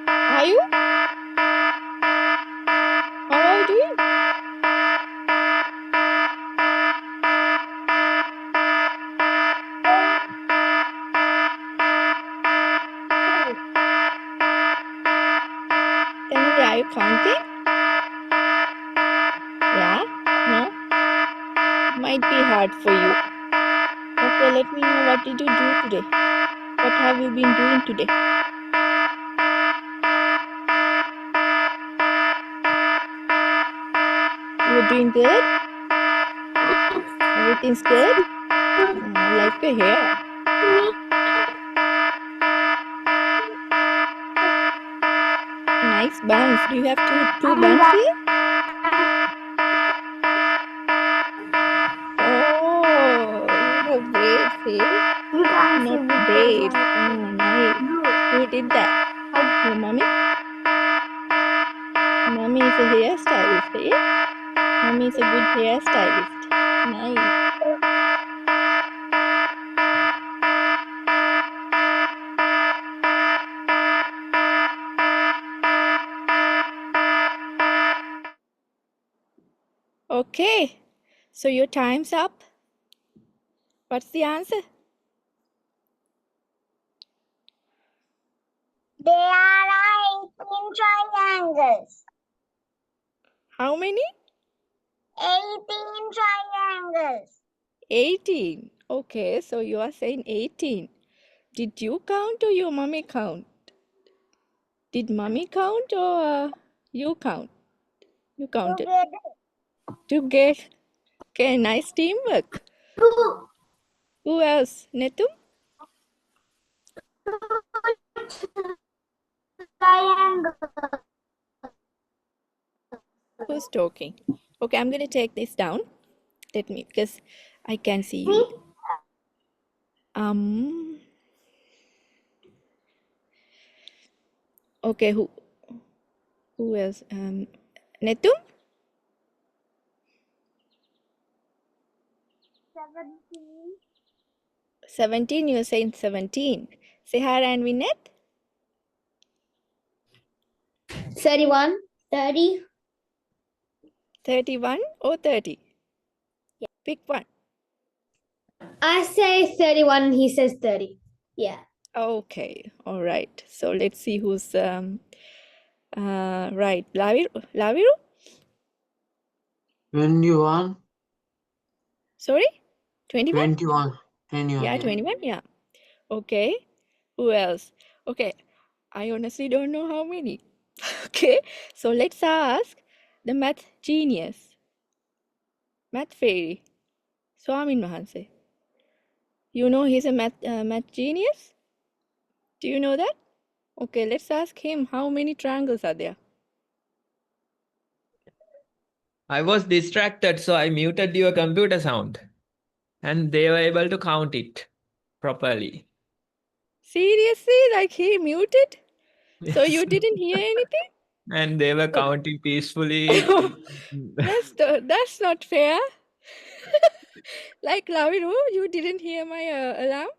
Are you? How are you doing? Finally, are you counting? Yeah? No? Might be hard for you. Okay, let me know what did you do today? What have you been doing today? You're doing good? Everything's good? I like your hair. Nice buns. Do you have two buns here? Oh, you have braids, eh? Not braids. Oh, nice. Who did that? Your mommy? Mommy is a hairstylist, eh? Mommy is a good hairstylist. Nice. Okay. So your time's up. What's the answer? There are 18 triangles. How many? 18 triangles. 18. Okay, so you are saying 18. Did you count or your mommy count? Did mommy count or you count? You counted. Together. Okay, nice teamwork. Who else? Netum? Triangle. Who's talking? Okay, I'm gonna take this down. Let me, because I can see you. Okay, who else? Netum? 17. 17, you're saying 17. Say hi, and Vinette. 31, 30. 31 or 30? Yeah. Pick one. I say 31 and he says 30. Yeah. Okay, all right. So let's see who's right. Laviru? 21. Sorry? 21? 21. 21. Yeah, 21. Yeah. Okay. Who else? Okay. I honestly don't know how many. Okay. So let's ask the math genius, math fairy, Swamin Mahanse. You know he's a math genius? Do you know that? Okay, let's ask him how many triangles are there? I was distracted, so I muted your computer sound. And they were able to count it properly. Seriously? Like he muted? So Yes. you didn't hear anything? And they were Oh, counting peacefully. that's not fair. Like Laviru, you didn't hear my alarm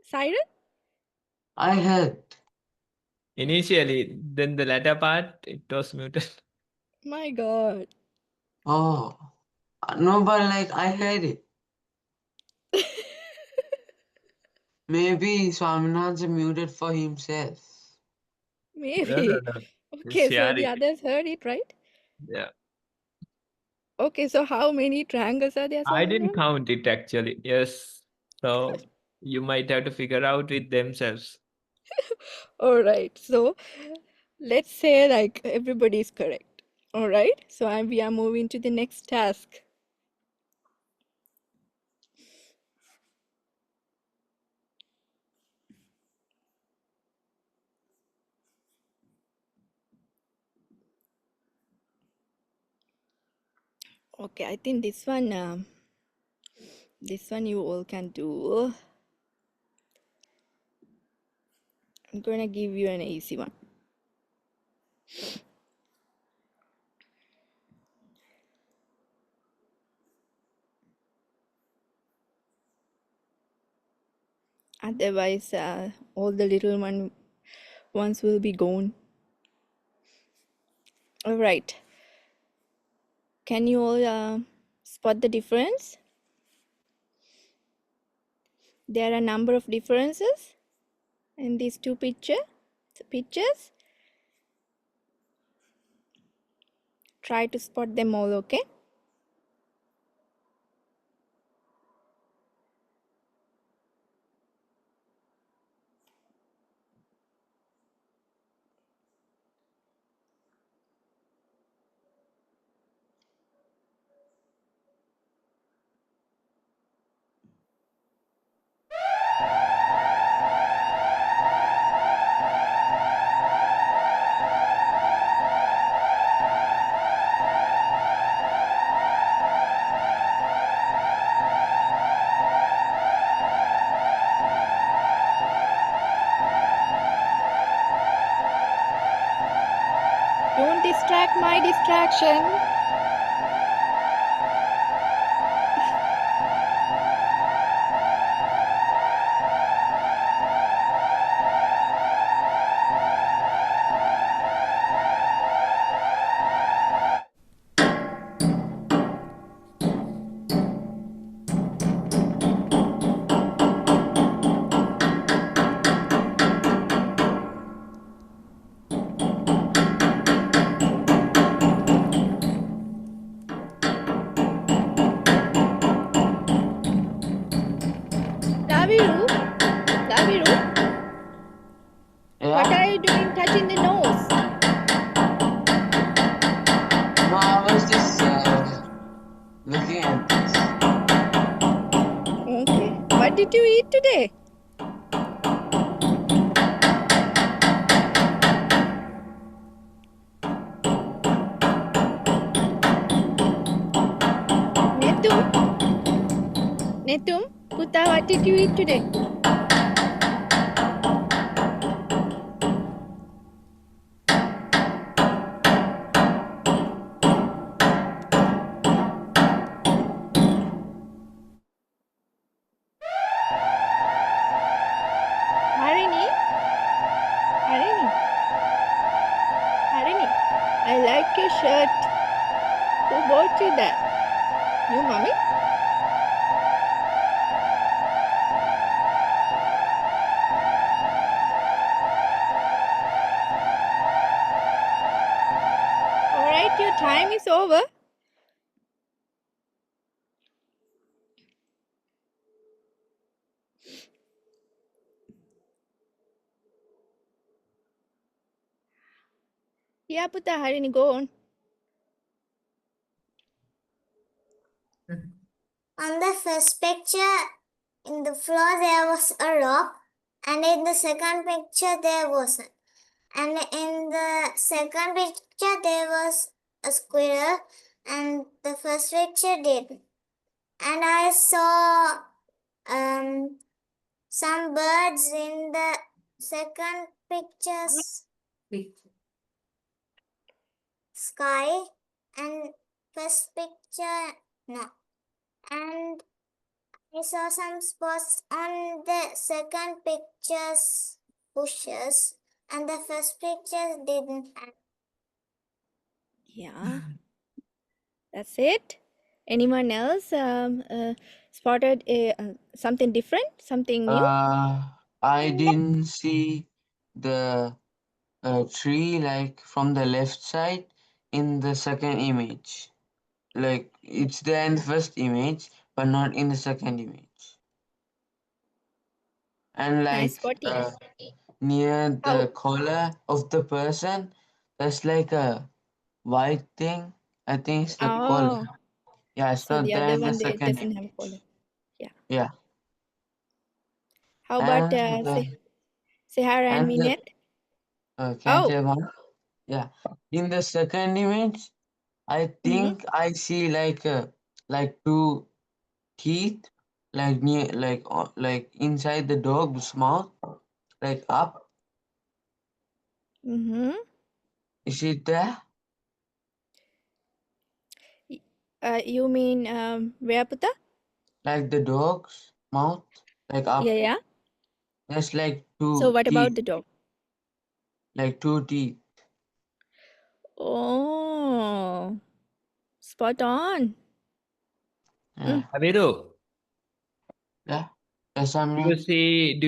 siren? I had. Initially, then the latter part, it was muted. My God. Oh. No, but like I had it. Maybe Swaminathan muted for himself. No, no, Maybe. no. Okay, so Share the it. others heard it, right? Yeah. Okay, so how many triangles are there, I didn't Swaminathan? count it actually. Yes. So you might have to figure out with themselves. All right, so let's say like everybody is correct. All right, so we are moving to the next task. Okay, I think this one you all can do. I'm gonna give you an easy one. Otherwise, all the little ones will be gone. All right. Can you all spot the difference? There are a number of differences in these two pictures. Try to spot them all, okay? back my distraction. Laviru, Laviru, what Yeah. are you doing touching the nose? No, I was just looking at this. Okay. What did you eat today? Netum, Netum, Puta, what did you eat today? Harini, Harini, Harini, I like your shirt. Who bought you that? You, mommy? All right, your time is over. Yeah, Puta, Harini, go on. On the first picture, in the floor there was a rock, and in the second picture there wasn't. And in the second picture there was a squirrel, and the first picture did. And I saw some birds in the second picture's sky, and first picture no. And I saw some spots on the second picture's bushes, and the first picture didn't have. Yeah, that's it. Anyone else spotted something different, something new? I didn't see the tree like from the left side in the second image. Like it's there in the first image, but not in the second image. And Nice like spotting. near How? the collar of the person, there's like a white thing. I think it's the collar. Oh, Yeah, it's so not the there other in the one they second doesn't have a image. collar. Yeah. Yeah, How about and the Sahara and and the Minette? can I Oh, say one? Yeah, in the second image, I mm-hmm. think I see like two teeth, like near like inside the dog's mouth, like up. Mm-hmm. Is it there? You mean where, Puta? Like the dog's mouth, like Yeah, up. yeah. There's like So two what teeth, about the dog? like two teeth. Oh, spot on. Yeah, Aviru, yeah. Yes, I'm do not.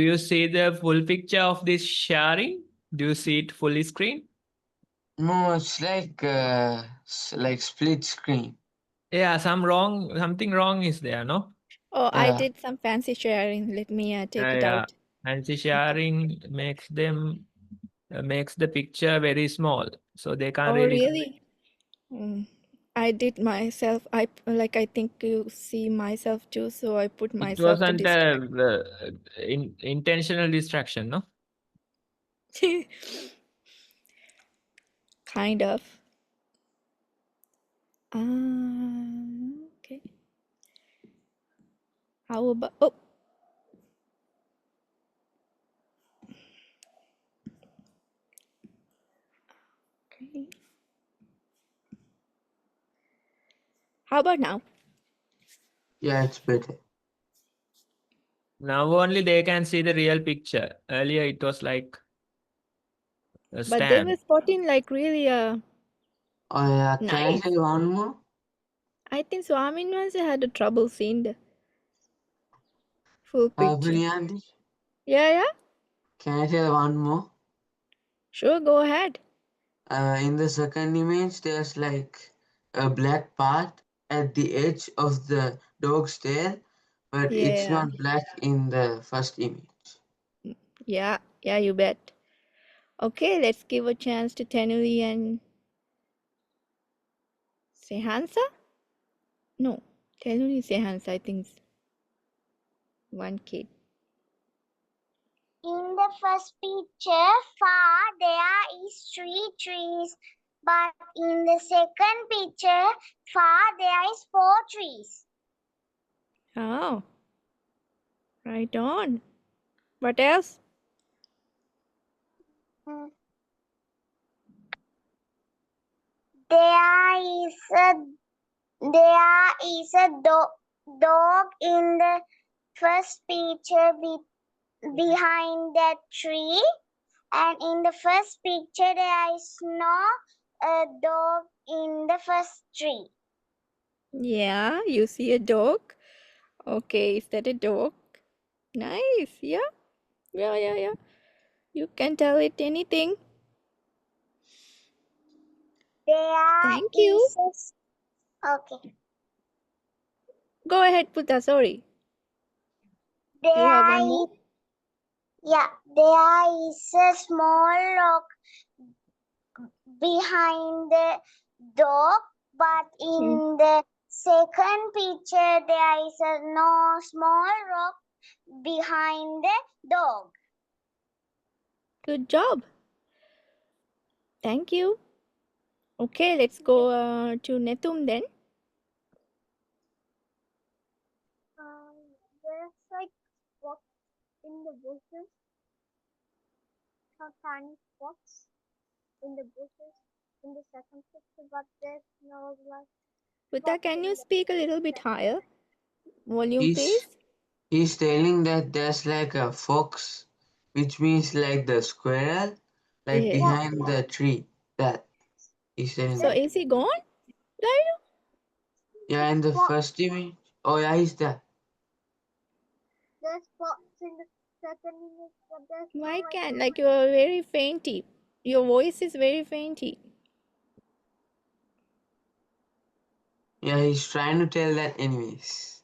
you see the full picture of this sharing? Do you see it fully screen? No, it's like split screen. Yeah, something wrong is there, no? Oh, I Yeah, did some fancy sharing. Let me take it Yeah. out. Fancy sharing makes the picture very small, so they can't Oh, really. really? I did myself. I think you see myself too, so I put It myself to wasn't distract. intentional distraction, no? Kind of. Okay. How about? Oh, okay. How about now? Yeah, it's better. Now only they can see the real picture. Earlier it was like a But they were stand. spotting like really Oh yeah, can I nice. say one more? I think Swamin once had a trouble seeing the full picture. Puniandi, Yeah. can I tell one more? Sure, go ahead. In the second image, there's like a black part at the edge of the dog's tail, but it's Yeah. not black in the first image. Yeah, you bet. Okay, let's give a chance to Tenuli and Sehansa? No, Tenuli Sehansa, I think it's one kid. In the first picture, far there is 3 trees, but in the second picture, far there is 4 trees. Oh, right on. What else? There is a dog in the first picture behind that tree, and in the first picture there is no dog in the first tree. Yeah, you see a dog. Okay, is that a dog? Nice, yeah. You can tell it anything. Thank you. Okay. Go ahead, Putta, sorry. You have one more? There is a small rock behind the dog, but in the second picture there is no small rock behind the dog. Good job. Thank you. Okay, let's go to Netum then. There's like spots in the bushes, tiny spots in the bushes in the second picture, but there's no like. Putta, can you speak a little bit higher? Volume, please. He's telling that there's like a fox, which means like the squirrel, like Yes. behind the tree. That he's telling. So that. is he gone? Yeah, in the first image. Oh yeah, he's there. There's spots in the second image, but there's Why can't? Like you are very fainty. Your voice is very fainty. Yeah, he's trying to tell that anyways.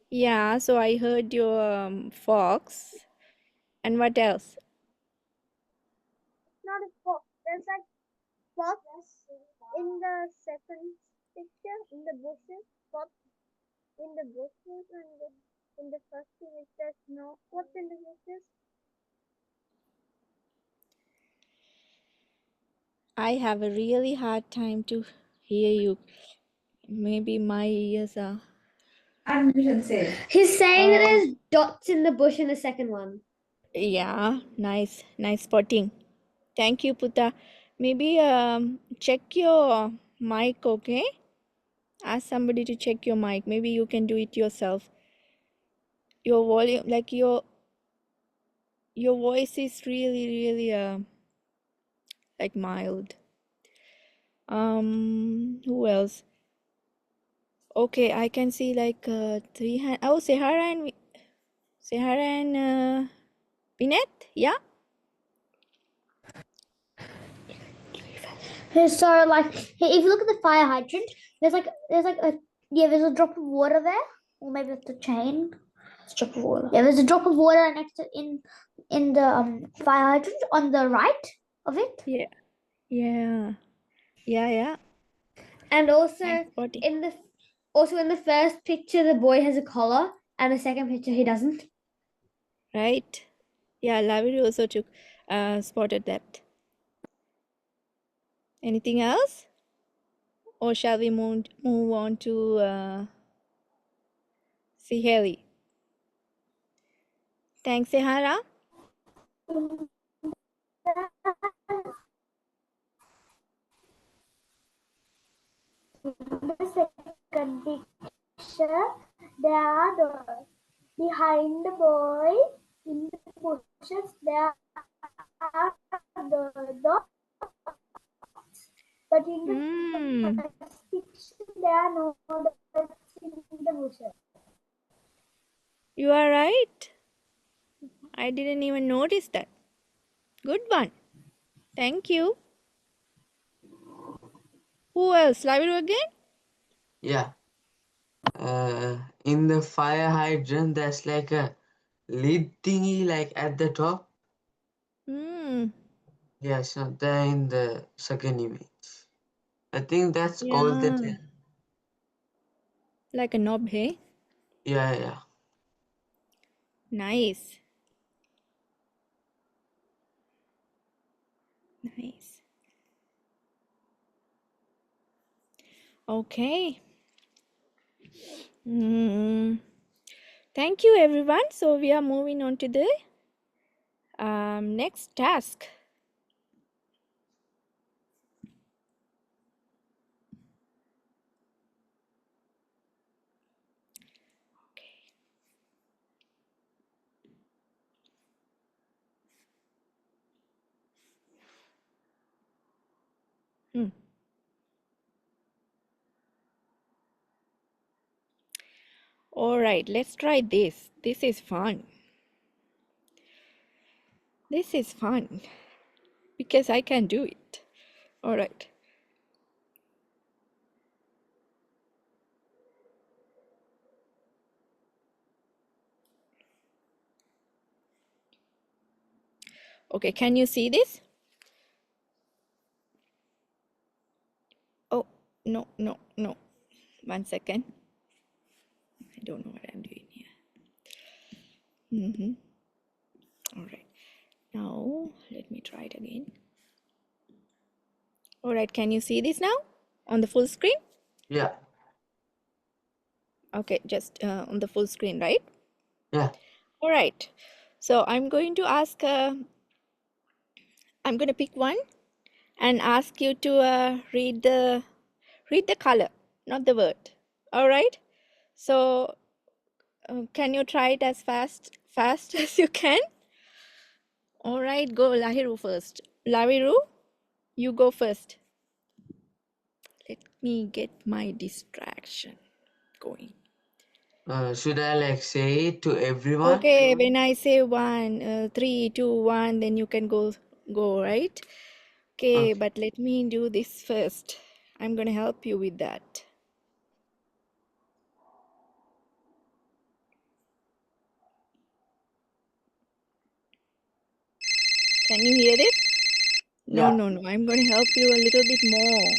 Yeah, so I heard your fox. And what else? not a fox. There's like spots in the second picture in the bushes, spots in the bushes, and in the first image there's no spots in the bushes. I have a really hard time to hear you. Maybe my ears are. He's saying that there's dots in the bush in the second one. Yeah, nice spotting. Thank you, Putta. Maybe check your mic, okay? Ask somebody to check your mic. Maybe you can do it yourself. Your volume, like your voice is really like mild. Who else? Okay, I can see like 3 hands. Oh, Sehara and Vinette, yeah. So like, if you look at the fire hydrant, there's a drop of water there, or maybe it's a chain. It's a drop of water. Yeah, there's a drop of water next to in the fire hydrant on the right of it. Yeah. And also Nice spotting. in the first picture, the boy has a collar, and the second picture he doesn't. Right. Yeah, Laviri also took spotted that. Anything else? Or shall we move on to Siheli? Thanks, Sehara. second picture, there are doors. Behind the boy in the bushes, there are doors. But in the first picture, there are no doors in the bushes. You are right. I didn't even notice that. Good one. Thank you. Who else? Laviru again? Yeah. In the fire hydrant, there's like a lid thingy like at the top. Hmm. Yeah, so there in the second image. I think that's all the Yeah. time. Like a knob, hey? Yeah. Nice. Nice. Okay. Thank you, everyone. So we are moving on to the next task. All right, let's try this. This is fun. This is fun because I can do it. All right. Okay, can you see this? Oh, no. 1 second. I don't know what I'm doing here. All right. Now, let me try it again. All right, can you see this now on the full screen? Yeah. Okay, just on the full screen, right? Yeah. All right. So I'm going to ask, I'm going to pick one and ask you to read the color, not the word. All right. So can you try it as fast as you can? All right, go Lahiru first. Lahiru, you go first. Let me get my distraction going. Should I like say it to everyone? Okay, when I say 1, 3, 2, 1, then you can go, right? Okay, Okay. but let me do this first. I'm going to help you with that. Can you hear this? No. Yeah. I'm going to help you a little bit more.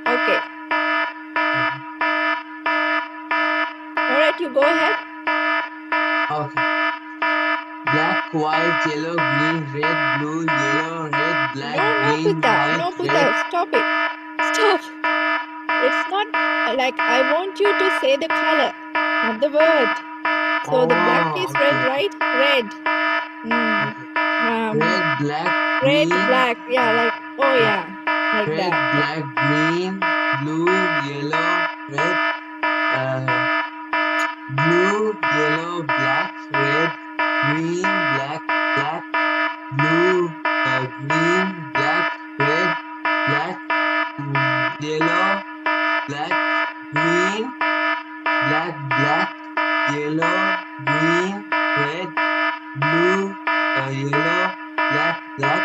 Okay. All right, you go ahead. Okay. Black, white, yellow, green, red, blue, yellow, red, black, No, green, Putta. white, No, red. Putta. Stop it. Stop. It's not like I want you to say the color, not the word. So the black Oh, is okay. red, right? Red. Okay. Red, black, Red, green. black. Yeah, like, oh yeah, like Red, that. Yeah. black, green, blue, yellow, red. Blue, yellow, black, red, green, black, blue, green, black, red, black, yellow, black, green, black, yellow, green, red, blue, yellow, black,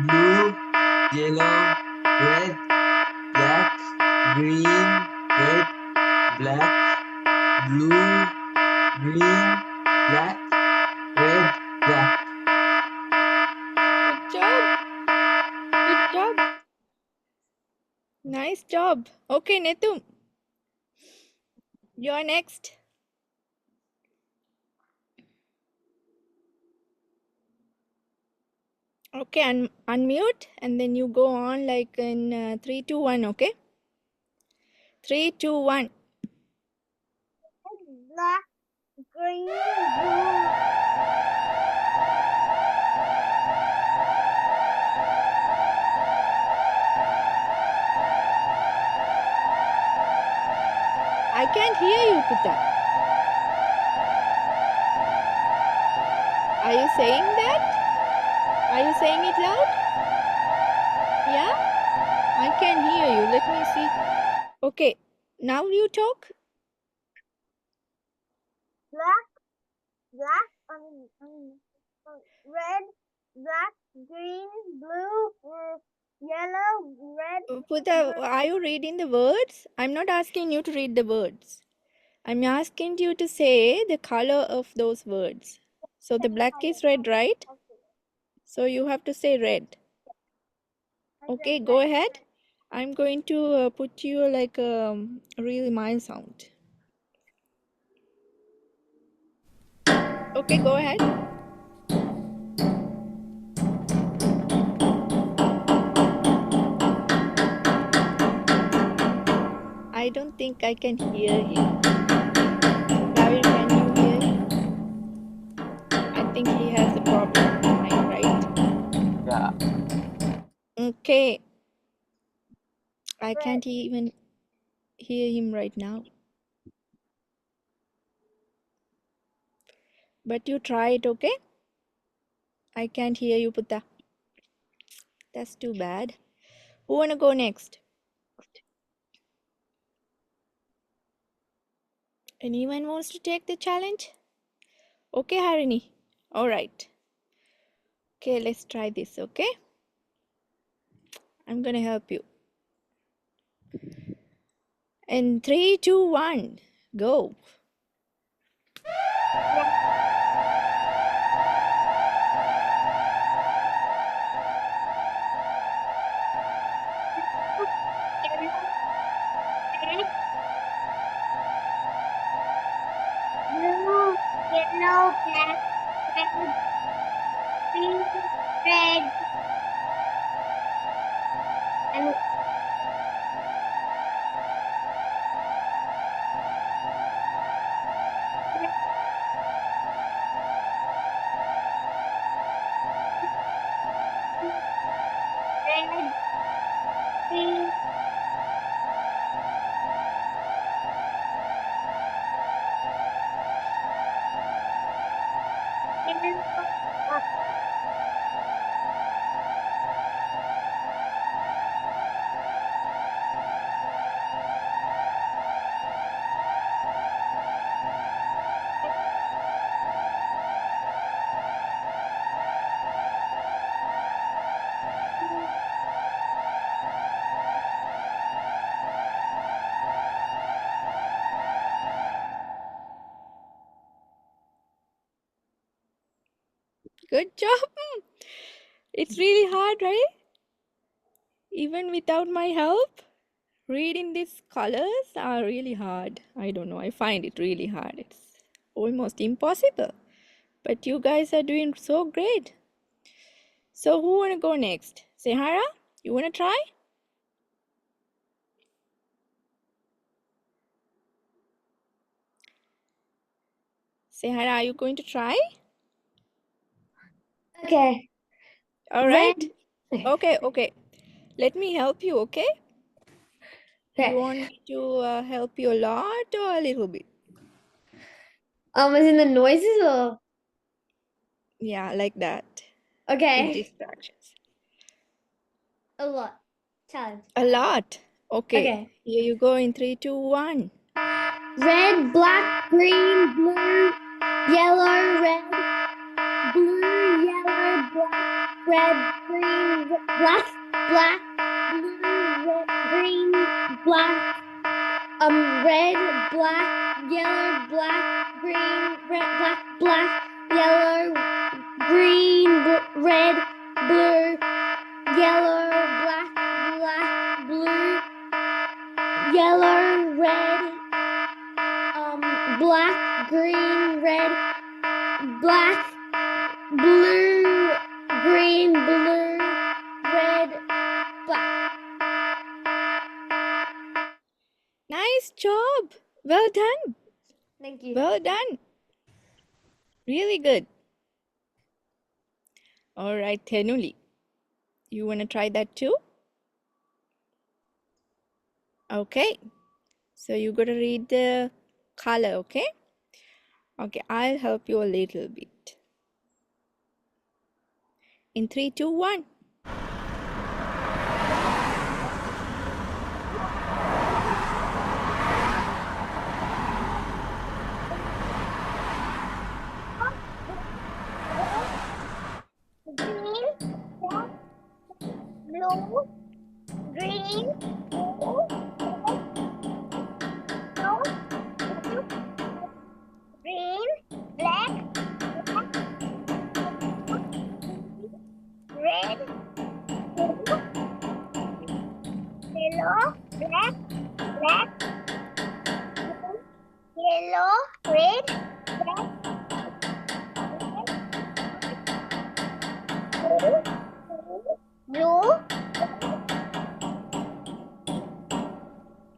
blue, yellow, red, black, green, red, black, blue, green, black, red, black. Good job. Good job. Nice job. Okay, Netum. You're next. Okay, unmute and then you go on like in 3, 2, 1, okay? 3, 2, 1. Black, green, blue. Are you saying that? Are you saying it loud? Yeah? I can hear you. Let me see. Okay. Now you talk. Black, red, black, green, blue, yellow, red. Putta, are you reading the words? I'm not asking you to read the words. I'm asking you to say the color of those words. So the black is red, right? So you have to say red. Okay, go ahead. I'm going to put you like a really mild sound. Okay, go ahead. I don't think I can hear him. Gavin, can you hear him? I think he has a problem with the mic, right? Yeah. Okay. I can't even hear him right now. But you try it, okay? I can't hear you, Putta. That's too bad. Who wanna go next? Anyone wants to take the challenge? Okay, Harini. All right. Okay, let's try this, okay? I'm gonna help you. In 3, 2, 1, go. Blue, yellow, black, red, green, red, and red, green, yellow, Good job. It's really hard, right? Even without my help, reading these colors are really hard. I don't know. I find it really hard. It's almost impossible. But you guys are doing so great. So who wanna go next? Sehara, you wanna try? Sehara, are you going to try? Okay. All Red. right. Okay. Let me help you, okay? You Okay. want me to help you a lot or a little bit? Is in the noises or Yeah, like that. With okay? distractions. A lot. Challenge. A lot. Okay. Okay. Here you go in 3, 2, 1. Red, black, green, blue, yellow, red, blue, yellow, black, red, green, black, blue, red, green, black, red, black, yellow, black, green, red, black, yellow, green, red, blue, yellow, black, blue, yellow, red, black, green, red, black, blue, green, blue, red, black. Nice job. Well done. Thank you. Well done. Really good. All right, Tenuli. You want to try that too? Okay. So you got to read the color, okay? Okay, I'll help you a little bit. In 3, 2, 1.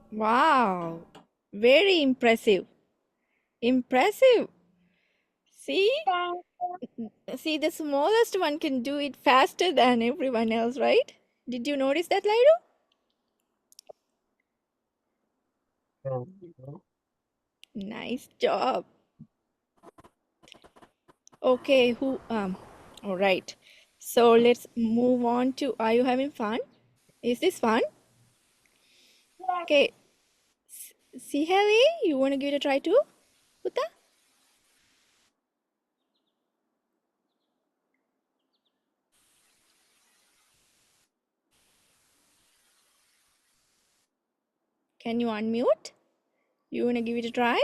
Wow, very impressive. Impressive. See? See, the smallest one can do it faster than everyone else, right? Did you notice that, Laido? Nice job. Okay, all right. So let's move on to, are you having fun? Is this fun? Okay. See, Haley, you want to give it a try too? Uta? Can you unmute? You want to give it a try?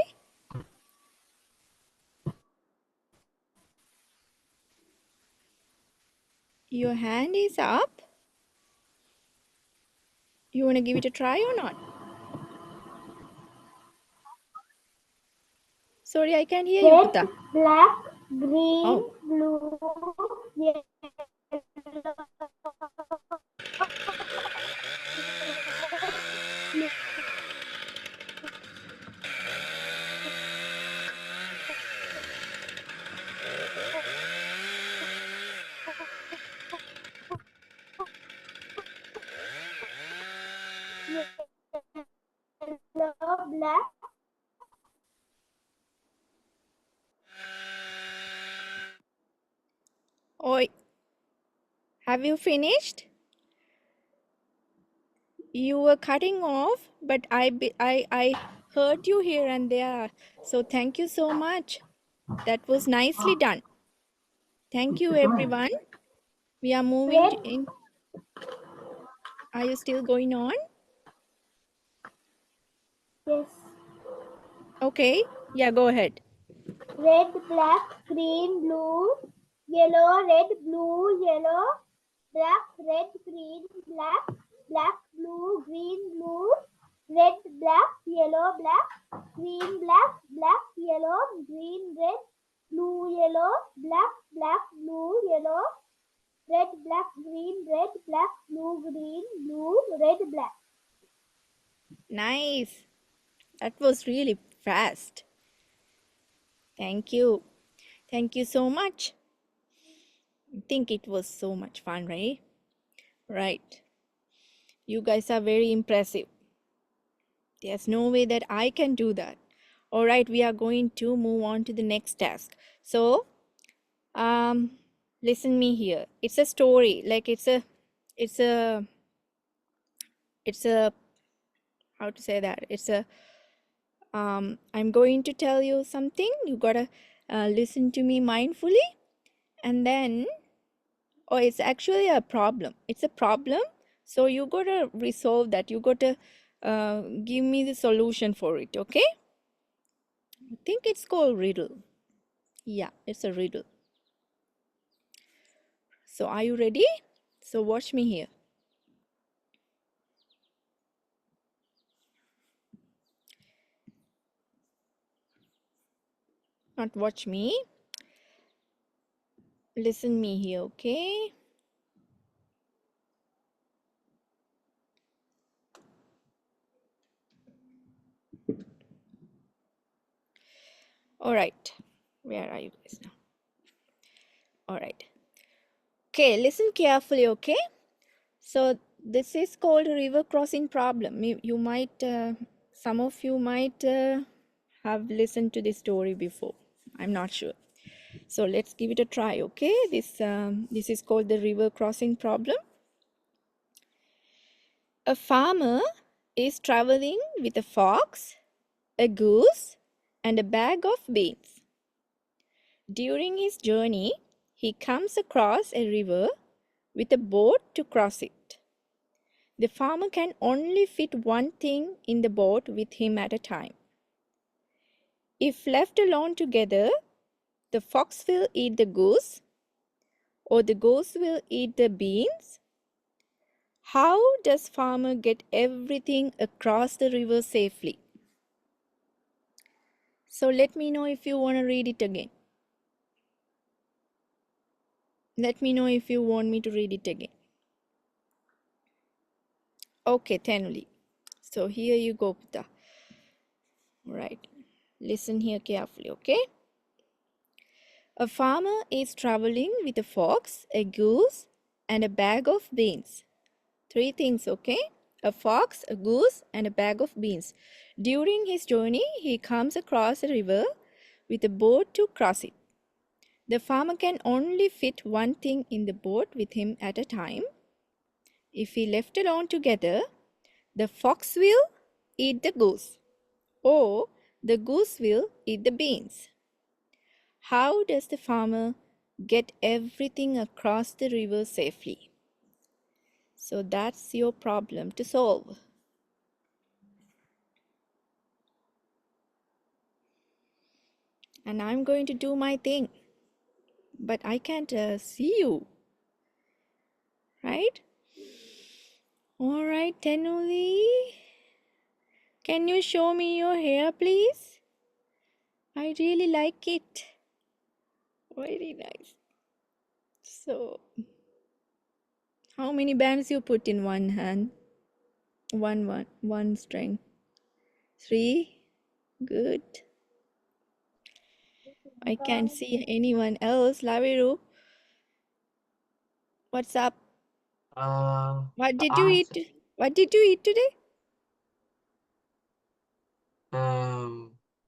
Your hand is up. You want to give it a try or not? Sorry, I can't hear you, Red, Puta. black, green, Oh, blue, yellow, black. oi. Have you finished? You were cutting off, but I heard you here and there. So thank you so much. That was nicely done. Thank you, everyone. We are moving Red, to in. Are you still going on? yes. Okay. Yeah, go ahead. Red, black, green, blue, yellow, red, blue, yellow, black, red, green, black, black, blue, green, blue, red, black, yellow, black, green, black, black, yellow, green, red, blue, yellow, black, black, blue, yellow, red, black, green, red, black, blue, green, blue, red, black. Nice. That was really fast. Thank you. Thank you so much. I think it was so much fun, right? Right. You guys are very impressive. There's no way that I can do that. All right, we are going to move on to the next task. So, listen me here. It's a story. Like it's a how to say that? I'm going to tell you something. You gotta listen to me mindfully, and then, oh, it's actually a problem. It's a problem. So you gotta resolve that. You gotta give me the solution for it. Okay? I think it's called riddle. Yeah, it's a riddle. So are you ready? So watch me here. Not watch me. Listen me here, okay? All right. Where are you guys now? All right. Okay, listen carefully, okay? So this is called a river crossing problem. You might, some of you might have listened to this story before. I'm not sure. So let's give it a try, okay? This is called the river crossing problem. A farmer is traveling with a fox, a goose, and a bag of beans. During his journey, he comes across a river with a boat to cross it. The farmer can only fit one thing in the boat with him at a time. If left alone together, the fox will eat the goose, or the goose will eat the beans. How does farmer get everything across the river safely? So let me know if you want to read it again. Let me know if you want me to read it again. Okay, Tenuli. So here you go, Pita. Right. Listen here carefully, okay? A farmer is traveling with a fox, a goose, and a bag of beans. 3 things, okay? A fox, a goose, and a bag of beans. During his journey, he comes across a river with a boat to cross it. The farmer can only fit one thing in the boat with him at a time. If he left alone together, the fox will eat the goose, or the goose will eat the beans. How does the farmer get everything across the river safely? So that's your problem to solve. And I'm going to do my thing, but I can't see you, right? All right, Tenuli, can you show me your hair, please? I really like it. Very nice. So, how many bands you put in one hand? One string. 3. Good. I can't see anyone else. Laviru, what's up? What The did you answer. eat? What did you eat today?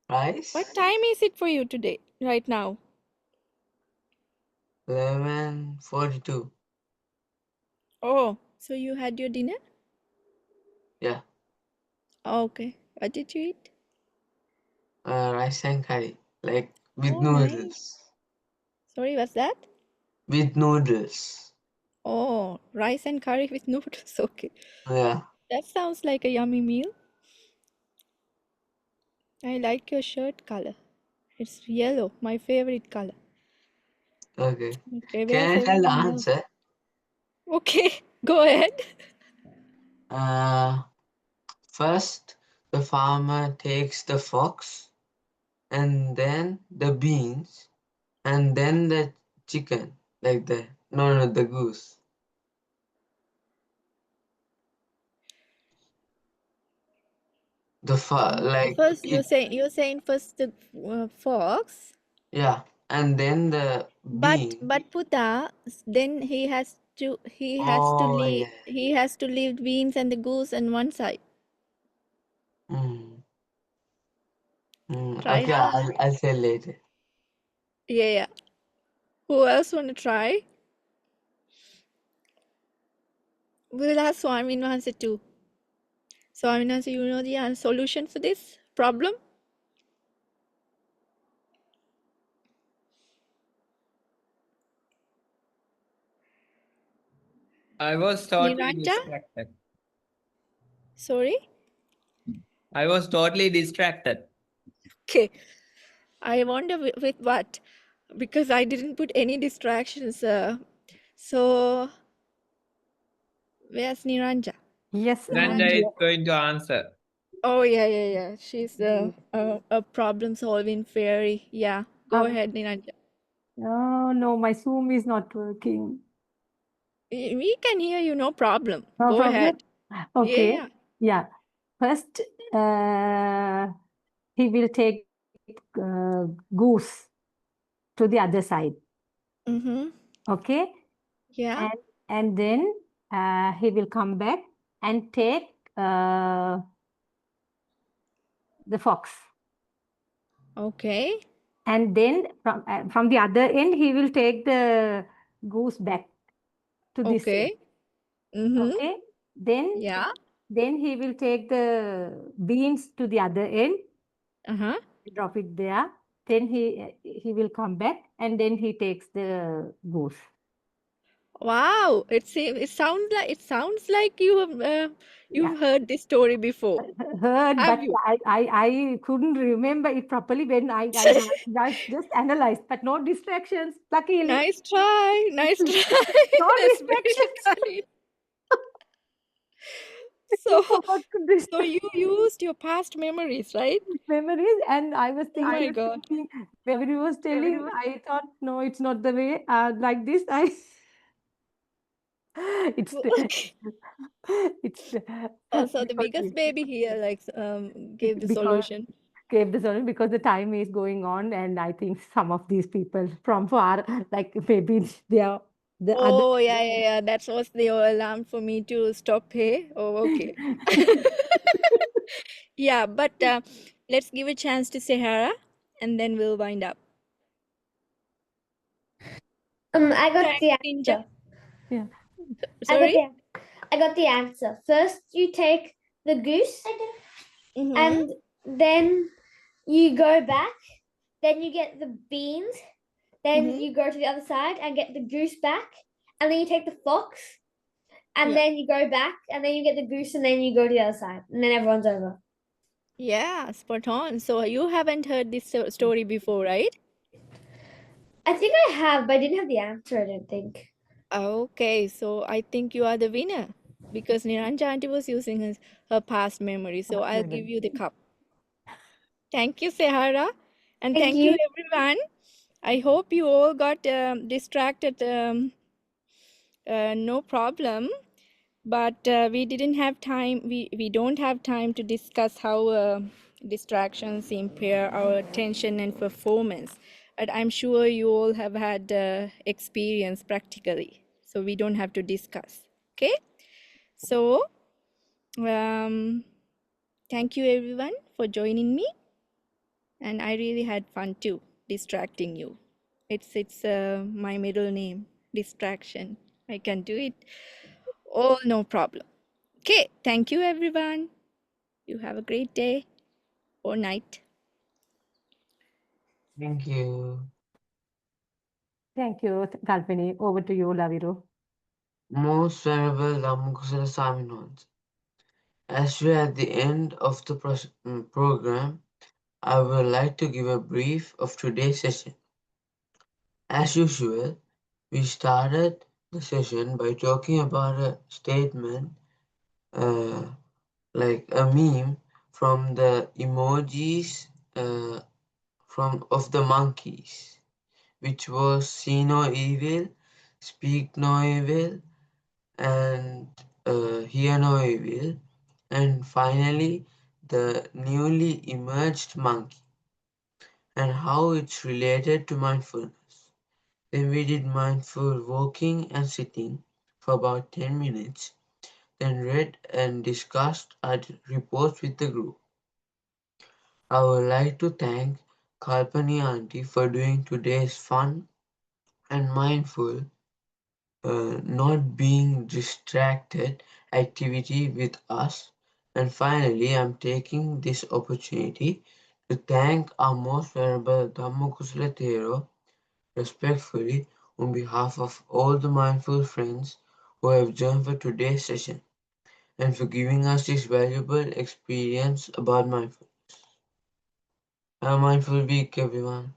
Rice. What time is it for you today, right now? 11:42. Oh, so you had your dinner? Yeah. Okay. What did you eat? Rice and curry, like with Oh, nice. noodles. Sorry, what's that? With noodles. Oh, rice and curry with noodles. Okay. Yeah. That sounds like a yummy meal. I like your shirt color. It's yellow, my favorite color. Okay. Okay, Can where's I tell the everyone else? answer? Okay, go ahead. First, the farmer takes the fox, and then the beans, and then the chicken, like the the goose. Like First, it, you're saying first the fox, yeah, and then the bean. but Puta, then Oh yeah. he has to leave beans and the goose on one side. Mm. Try Okay, hard. I'll say later. Yeah, yeah. Who else want to try? We'll ask Swamin answer too. Swamin answer, you know the solution for this problem? I was totally Niranja? distracted. Sorry? I was totally distracted. Okay. I wonder with what? Because I didn't put any distractions. So, where's Niranja? Yes, I'm Nanda is here. going to answer. Oh, yeah, yeah, yeah. She's a problem-solving fairy. Yeah. Go Um, ahead, Niranja. oh no, my Zoom is not working. We can hear you, no problem. No Go problem. ahead. Yeah, Okay. yeah. Yeah. First, he will take goose to the other side. Mm-hmm. Okay. Yeah. And then he will come back and take the fox. Okay. and then from the other end, he will take the goose back to this end. Okay. Mm-hmm. Okay. Then Yeah. he will take the beans to the other end, Uh-huh. drop it there. Then he will come back, and then he takes the goose. Wow. It sounds like you have Yeah. you've heard this story before. Heard, Have but you? I couldn't remember it properly when I just analyzed, but no distractions, luckily. Nice try. Nice try. No That's very distractions. kind. I So, forgot to so distract you used your past memories, right? memories, and I was Oh my thinking, God. when he was telling, I thought, no, it's not the way. Like this, it's it's So the biggest baby here like gave the because solution. gave this only because the time is going on, and I think some of these people from far, like maybe they are the other. Oh yeah. That was the alarm for me to stop here. Oh, okay. Yeah, but let's give a chance to Sahara and then we'll wind up. I got Thanks, the Ninja. answer. Yeah. Sorry? I got the answer. First, you take the goose, Mm-hmm. and then you go back. Then you get the beans. Then Mhm. you go to the other side and get the goose back. And then you take the fox. And Yeah. then you go back. And then you get the goose. And then you go to the other side. And then everyone's over. Yeah, spot on. So you haven't heard this story before, right? I think I have, but I didn't have the answer, I don't think. Okay, so I think you are the winner because Niranja auntie was using her past memory. So I'll give you the cup. Thank you, Sahara. And Thank thank you, you. everyone. I hope you all got distracted. No problem. But we didn't have time. We don't have time to discuss how distractions impair our attention and performance. But I'm sure you all have had experience practically, so we don't have to discuss. Okay. So thank you everyone for joining me, and I really had fun too distracting you. It's my middle name, distraction. I can do it. Oh, no problem. Okay, thank you everyone. You have a great day or night. Thank you. Thank you, Kalpini. Over to you, Laviru. Most Venerable Dhammakusala Swaminons, as we are at the end of the program, I would like to give a brief of today's session. As usual, we started the session by talking about a statement, like a meme from the emojis of the monkeys, which was see no evil, speak no evil, and hear no evil, and finally the newly emerged monkey and how it's related to mindfulness. Then we did mindful walking and sitting for about 10 minutes, then read and discussed our reports with the group. I would like to thank Kalpani Auntie for doing today's fun and mindful, not being distracted activity with us. And finally, I'm taking this opportunity to thank our most venerable Dhammakusala Thero respectfully on behalf of all the mindful friends who have joined for today's session and for giving us this valuable experience about mindfulness. Have a mindful week, everyone.